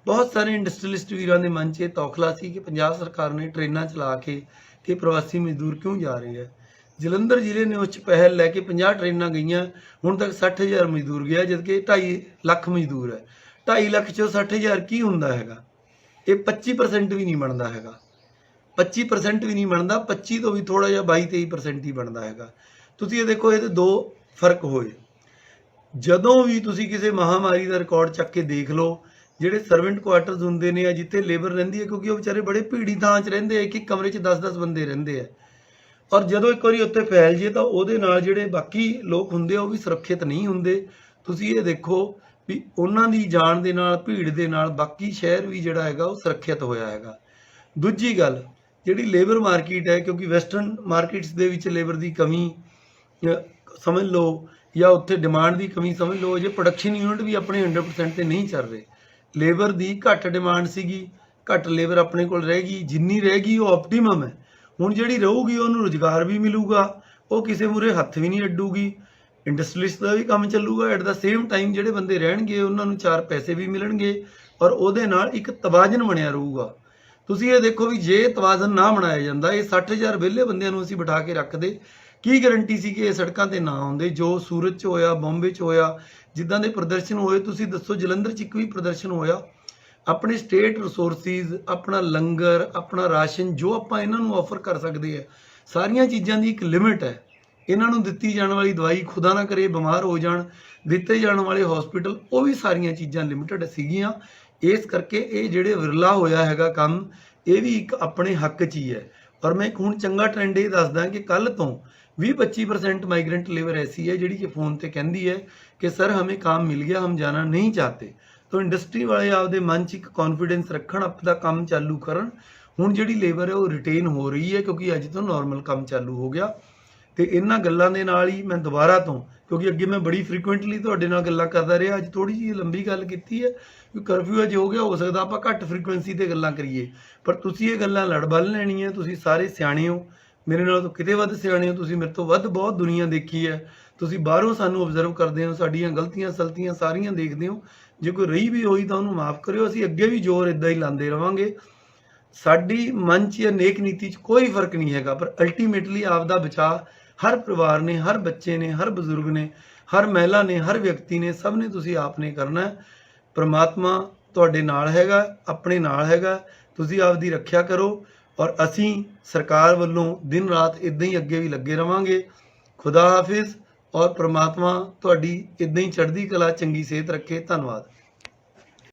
ਬਹੁਤ ਸਾਰੇ ਇੰਡਸਟਰੀਲਿਸਟ ਵੀਰਾਂ ਦੇ ਮਨ 'ਚ ਇਹ ਤੌਖਲਾ ਸੀ ਕਿ ਪੰਜਾਬ ਸਰਕਾਰ ਨੇ ਟ੍ਰੇਨਾਂ ਚਲਾ ਕੇ ਕਿ ਪ੍ਰਵਾਸੀ ਮਜ਼ਦੂਰ ਕਿਉਂ ਜਾ ਰਹੇ ਆ। ਜਲੰਧਰ ਜ਼ਿਲ੍ਹੇ ਨੇ ਉਸ 'ਚ ਪਹਿਲ ਲੈ ਕੇ 50 ਟ੍ਰੇਨਾਂ ਗਈਆਂ, ਹੁਣ ਤੱਕ 60,000 ਮਜ਼ਦੂਰ ਗਿਆ, ਜਦਕਿ 2.5 ਲੱਖ ਮਜ਼ਦੂਰ ਹੈ। 2.5 ਲੱਖ 'ਚੋਂ 60,000 ਕੀ ਹੁੰਦਾ ਹੈਗਾ? ਇਹ 25% ਵੀ ਨਹੀਂ ਬਣਦਾ ਹੈਗਾ, 25% ਵੀ ਨਹੀਂ ਬਣਦਾ, 25 ਤੋਂ ਵੀ ਥੋੜਾ ਜਿਹਾ 22-23% ਹੀ ਬਣਦਾ ਹੈਗਾ। ਤੁਸੀਂ ਇਹ ਦੇਖੋ, ਇਹਦੇ ਦੋ ਫਰਕ ਹੋਏ। ਜਦੋਂ ਵੀ ਤੁਸੀਂ ਕਿਸੇ ਮਹਾਮਾਰੀ ਦਾ ਰਿਕਾਰਡ ਚੱਕ ਕੇ ਦੇਖ ਲਓ, ਜਿਹੜੇ ਸਰਵੈਂਟ ਕੁਆਟਰਸ ਹੁੰਦੇ ਨੇ, ਜਿੱਥੇ ਲੇਬਰ ਰਹਿੰਦੀ ਹੈ, ਕਿਉਂਕਿ ਉਹ ਵਿਚਾਰੇ ਬੜੇ ਭੀੜੀ ਥਾਂ 'ਚ ਰਹਿੰਦੇ ਆ, ਇੱਕ ਇੱਕ ਕਮਰੇ 'ਚ 10-10 ਬੰਦੇ ਰਹਿੰਦੇ ਆ, ਔਰ ਜਦੋਂ ਇੱਕ ਵਾਰੀ ਉੱਥੇ ਫੈਲ ਜੇ ਤਾਂ ਉਹਦੇ ਨਾਲ ਜਿਹੜੇ ਬਾਕੀ ਲੋਕ ਹੁੰਦੇ ਆ ਉਹ ਵੀ ਸੁਰੱਖਿਅਤ ਨਹੀਂ ਹੁੰਦੇ। ਤੁਸੀਂ ਇਹ ਦੇਖੋ ਵੀ ਉਹਨਾਂ ਦੀ ਜਾਣ ਦੇ ਨਾਲ, ਭੀੜ ਦੇ ਨਾਲ ਬਾਕੀ ਸ਼ਹਿਰ ਵੀ ਜਿਹੜਾ ਹੈਗਾ ਉਹ ਸੁਰੱਖਿਅਤ ਹੋਇਆ ਹੈਗਾ। ਦੂਜੀ ਗੱਲ, ਜਿਹੜੀ ਲੇਬਰ ਮਾਰਕੀਟ ਹੈ, ਕਿਉਂਕਿ ਵੈਸਟਰਨ ਮਾਰਕੀਟਸ ਦੇ ਵਿੱਚ ਲੇਬਰ ਦੀ ਕਮੀ ਸਮਝ ਲਓ, ਜਾਂ ਉੱਥੇ ਡਿਮਾਂਡ ਦੀ ਕਮੀ ਸਮਝ ਲਓ, ਜੇ ਪ੍ਰੋਡਕਸ਼ਨ ਯੂਨਿਟ ਵੀ ਆਪਣੇ 100% ਤੇ ਨਹੀਂ ਚੱਲ ਰਹੇ, ਲੇਬਰ ਦੀ ਘੱਟ ਡਿਮਾਂਡ ਸੀਗੀ, ਘੱਟ ਲੇਬਰ ਆਪਣੇ ਕੋਲ ਰਹੇਗੀ, ਜਿੰਨੀ ਰਹੇਗੀ ਉਹ ਆਪਟੀਮਮ ਹੈ। ਹੁਣ ਜਿਹੜੀ ਰਹੂਗੀ ਉਹਨੂੰ ਰੁਜ਼ਗਾਰ ਵੀ ਮਿਲੂਗਾ, ਉਹ ਕਿਸੇ ਮੂਹਰੇ ਹੱਥ ਵੀ ਨਹੀਂ ਅੱਡੂਗੀ, ਇੰਡਸਟਰੀਲਿਸਟ ਦਾ ਵੀ ਕੰਮ ਚੱਲੂਗਾ, ਐਟ ਦਾ ਸੇਮ ਟਾਈਮ ਜਿਹੜੇ ਬੰਦੇ ਰਹਿਣਗੇ ਉਹਨਾਂ ਨੂੰ 4 ਪੈਸੇ ਵੀ ਮਿਲਣਗੇ, ਔਰ ਉਹਦੇ ਨਾਲ ਇੱਕ ਤਵਾਜ਼ਨ ਬਣਿਆ ਰਹੂਗਾ। ਤੁਸੀਂ ਇਹ ਦੇਖੋ ਵੀ ਜੇ ਤਵਾਜ਼ਨ ਨਾ ਬਣਾਇਆ ਜਾਂਦਾ, ਇਹ 60,000 ਵਿਹਲੇ ਬੰਦਿਆਂ ਨੂੰ ਅਸੀਂ ਬਿਠਾ ਕੇ ਰੱਖਦੇ, ਕੀ ਗਰੰਟੀ ਸੀ ਕਿ ਇਹ ਸੜਕਾਂ ਤੇ ਨਾ ਆਉਂਦੇ? ਜੋ ਸੂਰਤ 'ਚ ਹੋਇਆ, ਬੰਬੇ 'ਚ ਹੋਇਆ, ਜਿੱਦਾਂ ਦੇ ਪ੍ਰਦਰਸ਼ਨ ਹੋਏ, ਤੁਸੀਂ ਦੱਸੋ ਜਲੰਧਰ 'ਚ ਇੱਕ ਵੀ ਪ੍ਰਦਰਸ਼ਨ ਹੋਇਆ? ਆਪਣੇ ਸਟੇਟ ਰਿਸੋਰਸਿਸ, ਆਪਣਾ ਲੰਗਰ, ਆਪਣਾ ਰਾਸ਼ਨ, ਜੋ ਆਪਾਂ ਇਹਨਾਂ ਨੂੰ ਆਫਰ ਕਰ ਸਕਦੇ ਆ, ਸਾਰੀਆਂ ਚੀਜ਼ਾਂ ਦੀ ਇੱਕ ਲਿਮਿਟ ਹੈ। ਇਹਨਾਂ ਨੂੰ ਦਿੱਤੀ ਜਾਣ ਵਾਲੀ ਦਵਾਈ, ਖੁਦਾ ਨਾ ਕਰੇ ਬਿਮਾਰ ਹੋ ਜਾਣ, ਦਿੱਤੇ ਜਾਣ ਵਾਲੇ ਹਸਪੀਟਲ, ਉਹ ਵੀ ਸਾਰੀਆਂ ਚੀਜ਼ਾਂ ਲਿਮਿਟਡ ਸੀਗੀਆਂ। ਇਸ ਕਰਕੇ ਇਹ ਜਿਹੜੇ ਵਿਰਲਾ ਹੋਇਆ ਹੈਗਾ ਕੰਮ, ਇਹ ਵੀ ਇੱਕ ਆਪਣੇ ਹੱਕ 'ਚ ਹੀ ਹੈ। ਔਰ ਮੈਂ ਇੱਕ ਹੁਣ ਚੰਗਾ ਟ੍ਰੈਂਡ ਇਹ ਦੱਸਦਾ ਕਿ ਕੱਲ੍ਹ ਤੋਂ 20-25% ਮਾइग्रेंट लेबर ऐसी है ਜਿਹੜੀ ਕਿ फ़ोन ਤੇ ਕਹਿੰਦੀ ਹੈ कि सर हमें काम मिल गया, हम जाना नहीं चाहते। तो इंडस्ट्री वाले आपदे मन 'ਚ ਇੱਕ कॉन्फिडेंस ਰੱਖਣ, ਆਪਦਾ ਕੰਮ ਚਾਲੂ ਕਰਨ। ਹੁਣ ਜਿਹੜੀ ਲੇਬਰ ਹੈ ਉਹ ਰਿਟੇਨ ਹੋ ਰਹੀ ਹੈ, ਕਿਉਂਕਿ ਅੱਜ ਤੋਂ ਨਾਰਮਲ ਕੰਮ ਚਾਲੂ ਹੋ ਗਿਆ। ਤੇ ਇਹਨਾਂ ਗੱਲਾਂ ਦੇ ਨਾਲ ਹੀ ਮੈਂ ਦੁਬਾਰਾ ਤੋਂ, ਕਿਉਂਕਿ ਅੱਗੇ ਮੈਂ ਬੜੀ ਫ੍ਰੀਕੁਐਂਟਲੀ ਤੁਹਾਡੇ ਨਾਲ ਗੱਲਾਂ ਕਰਦਾ ਰਿਹਾ, ਅੱਜ ਥੋੜੀ ਜਿਹੀ ਲੰਬੀ ਗੱਲ ਕੀਤੀ ਹੈ ਕਿ ਕਰਫਿਊ ਅੱਜ ਹੋ ਗਿਆ, ਹੋ ਸਕਦਾ ਆਪਾਂ ਘੱਟ ਫ੍ਰੀਕੁਐਂਸੀ ਤੇ ਗੱਲਾਂ ਕਰੀਏ, ਪਰ ਤੁਸੀਂ ਇਹ ਗੱਲਾਂ ਲੜ ਬਲ ਲੈਣੀਆਂ। ਤੁਸੀਂ ਸਾਰੇ ਸਿਆਣੇ ਹੋ, ਮੇਰੇ ਨਾਲ ਤਾਂ ਕਿਤੇ ਵੱਧ ਸਿਆਣੇ ਹੋ, ਤੁਸੀਂ ਮੇਰੇ ਤੋਂ ਵੱਧ ਬਹੁਤ ਦੁਨੀਆ ਦੇਖੀ ਹੈ, ਤੁਸੀਂ ਬਾਹਰੋਂ ਸਾਨੂੰ ਓਬਜ਼ਰਵ ਕਰਦੇ ਹੋ, ਸਾਡੀਆਂ ਗਲਤੀਆਂ ਸਲਤੀਆਂ ਸਾਰੀਆਂ ਦੇਖਦੇ ਹੋ। ਜੇ ਕੋਈ ਰਹੀ ਵੀ ਹੋਈ ਤਾਂ ਉਹਨੂੰ ਮਾਫ ਕਰਿਓ, ਅਸੀਂ ਅੱਗੇ ਵੀ ਜ਼ੋਰ ਇਦਾਂ ਹੀ ਲਾਉਂਦੇ ਰਵਾਂਗੇ। ਸਾਡੀ ਮਨ 'ਚ ਜਾਂ ਨੇਕ ਨੀਤੀ 'ਚ ਕੋਈ ਫਰਕ ਨਹੀਂ ਹੈਗਾ, ਪਰ ਅਲਟੀਮੇਟਲੀ ਆਪਦਾ ਬਚਾਅ ਹਰ ਪਰਿਵਾਰ ਨੇ, ਹਰ ਬੱਚੇ ਨੇ, ਹਰ ਬਜ਼ੁਰਗ ਨੇ, ਹਰ ਮਹਿਲਾ ਨੇ, ਹਰ ਵਿਅਕਤੀ ਨੇ, ਸਭ ਨੇ ਤੁਸੀਂ ਆਪ ਨੇ ਕਰਨਾ। ਪ੍ਰਮਾਤਮਾ ਤੁਹਾਡੇ ਨਾਲ ਹੈਗਾ, ਆਪਣੇ ਨਾਲ ਹੈਗਾ, ਤੁਸੀਂ ਆਪਦੀ ਰੱਖਿਆ ਕਰੋ। ਔਰ ਅਸੀਂ ਸਰਕਾਰ ਵੱਲੋਂ ਦਿਨ ਰਾਤ ਇਦਾਂ ਹੀ ਅੱਗੇ ਵੀ ਲੱਗੇ ਰਵਾਂਗੇ। ਖੁਦਾ ਹਾਫਿਜ਼, ਔਰ ਪ੍ਰਮਾਤਮਾ ਤੁਹਾਡੀ ਇਦਾਂ ਹੀ ਚੜ੍ਹਦੀ ਕਲਾ, ਚੰਗੀ ਸਿਹਤ ਰੱਖੇ। ਧੰਨਵਾਦ।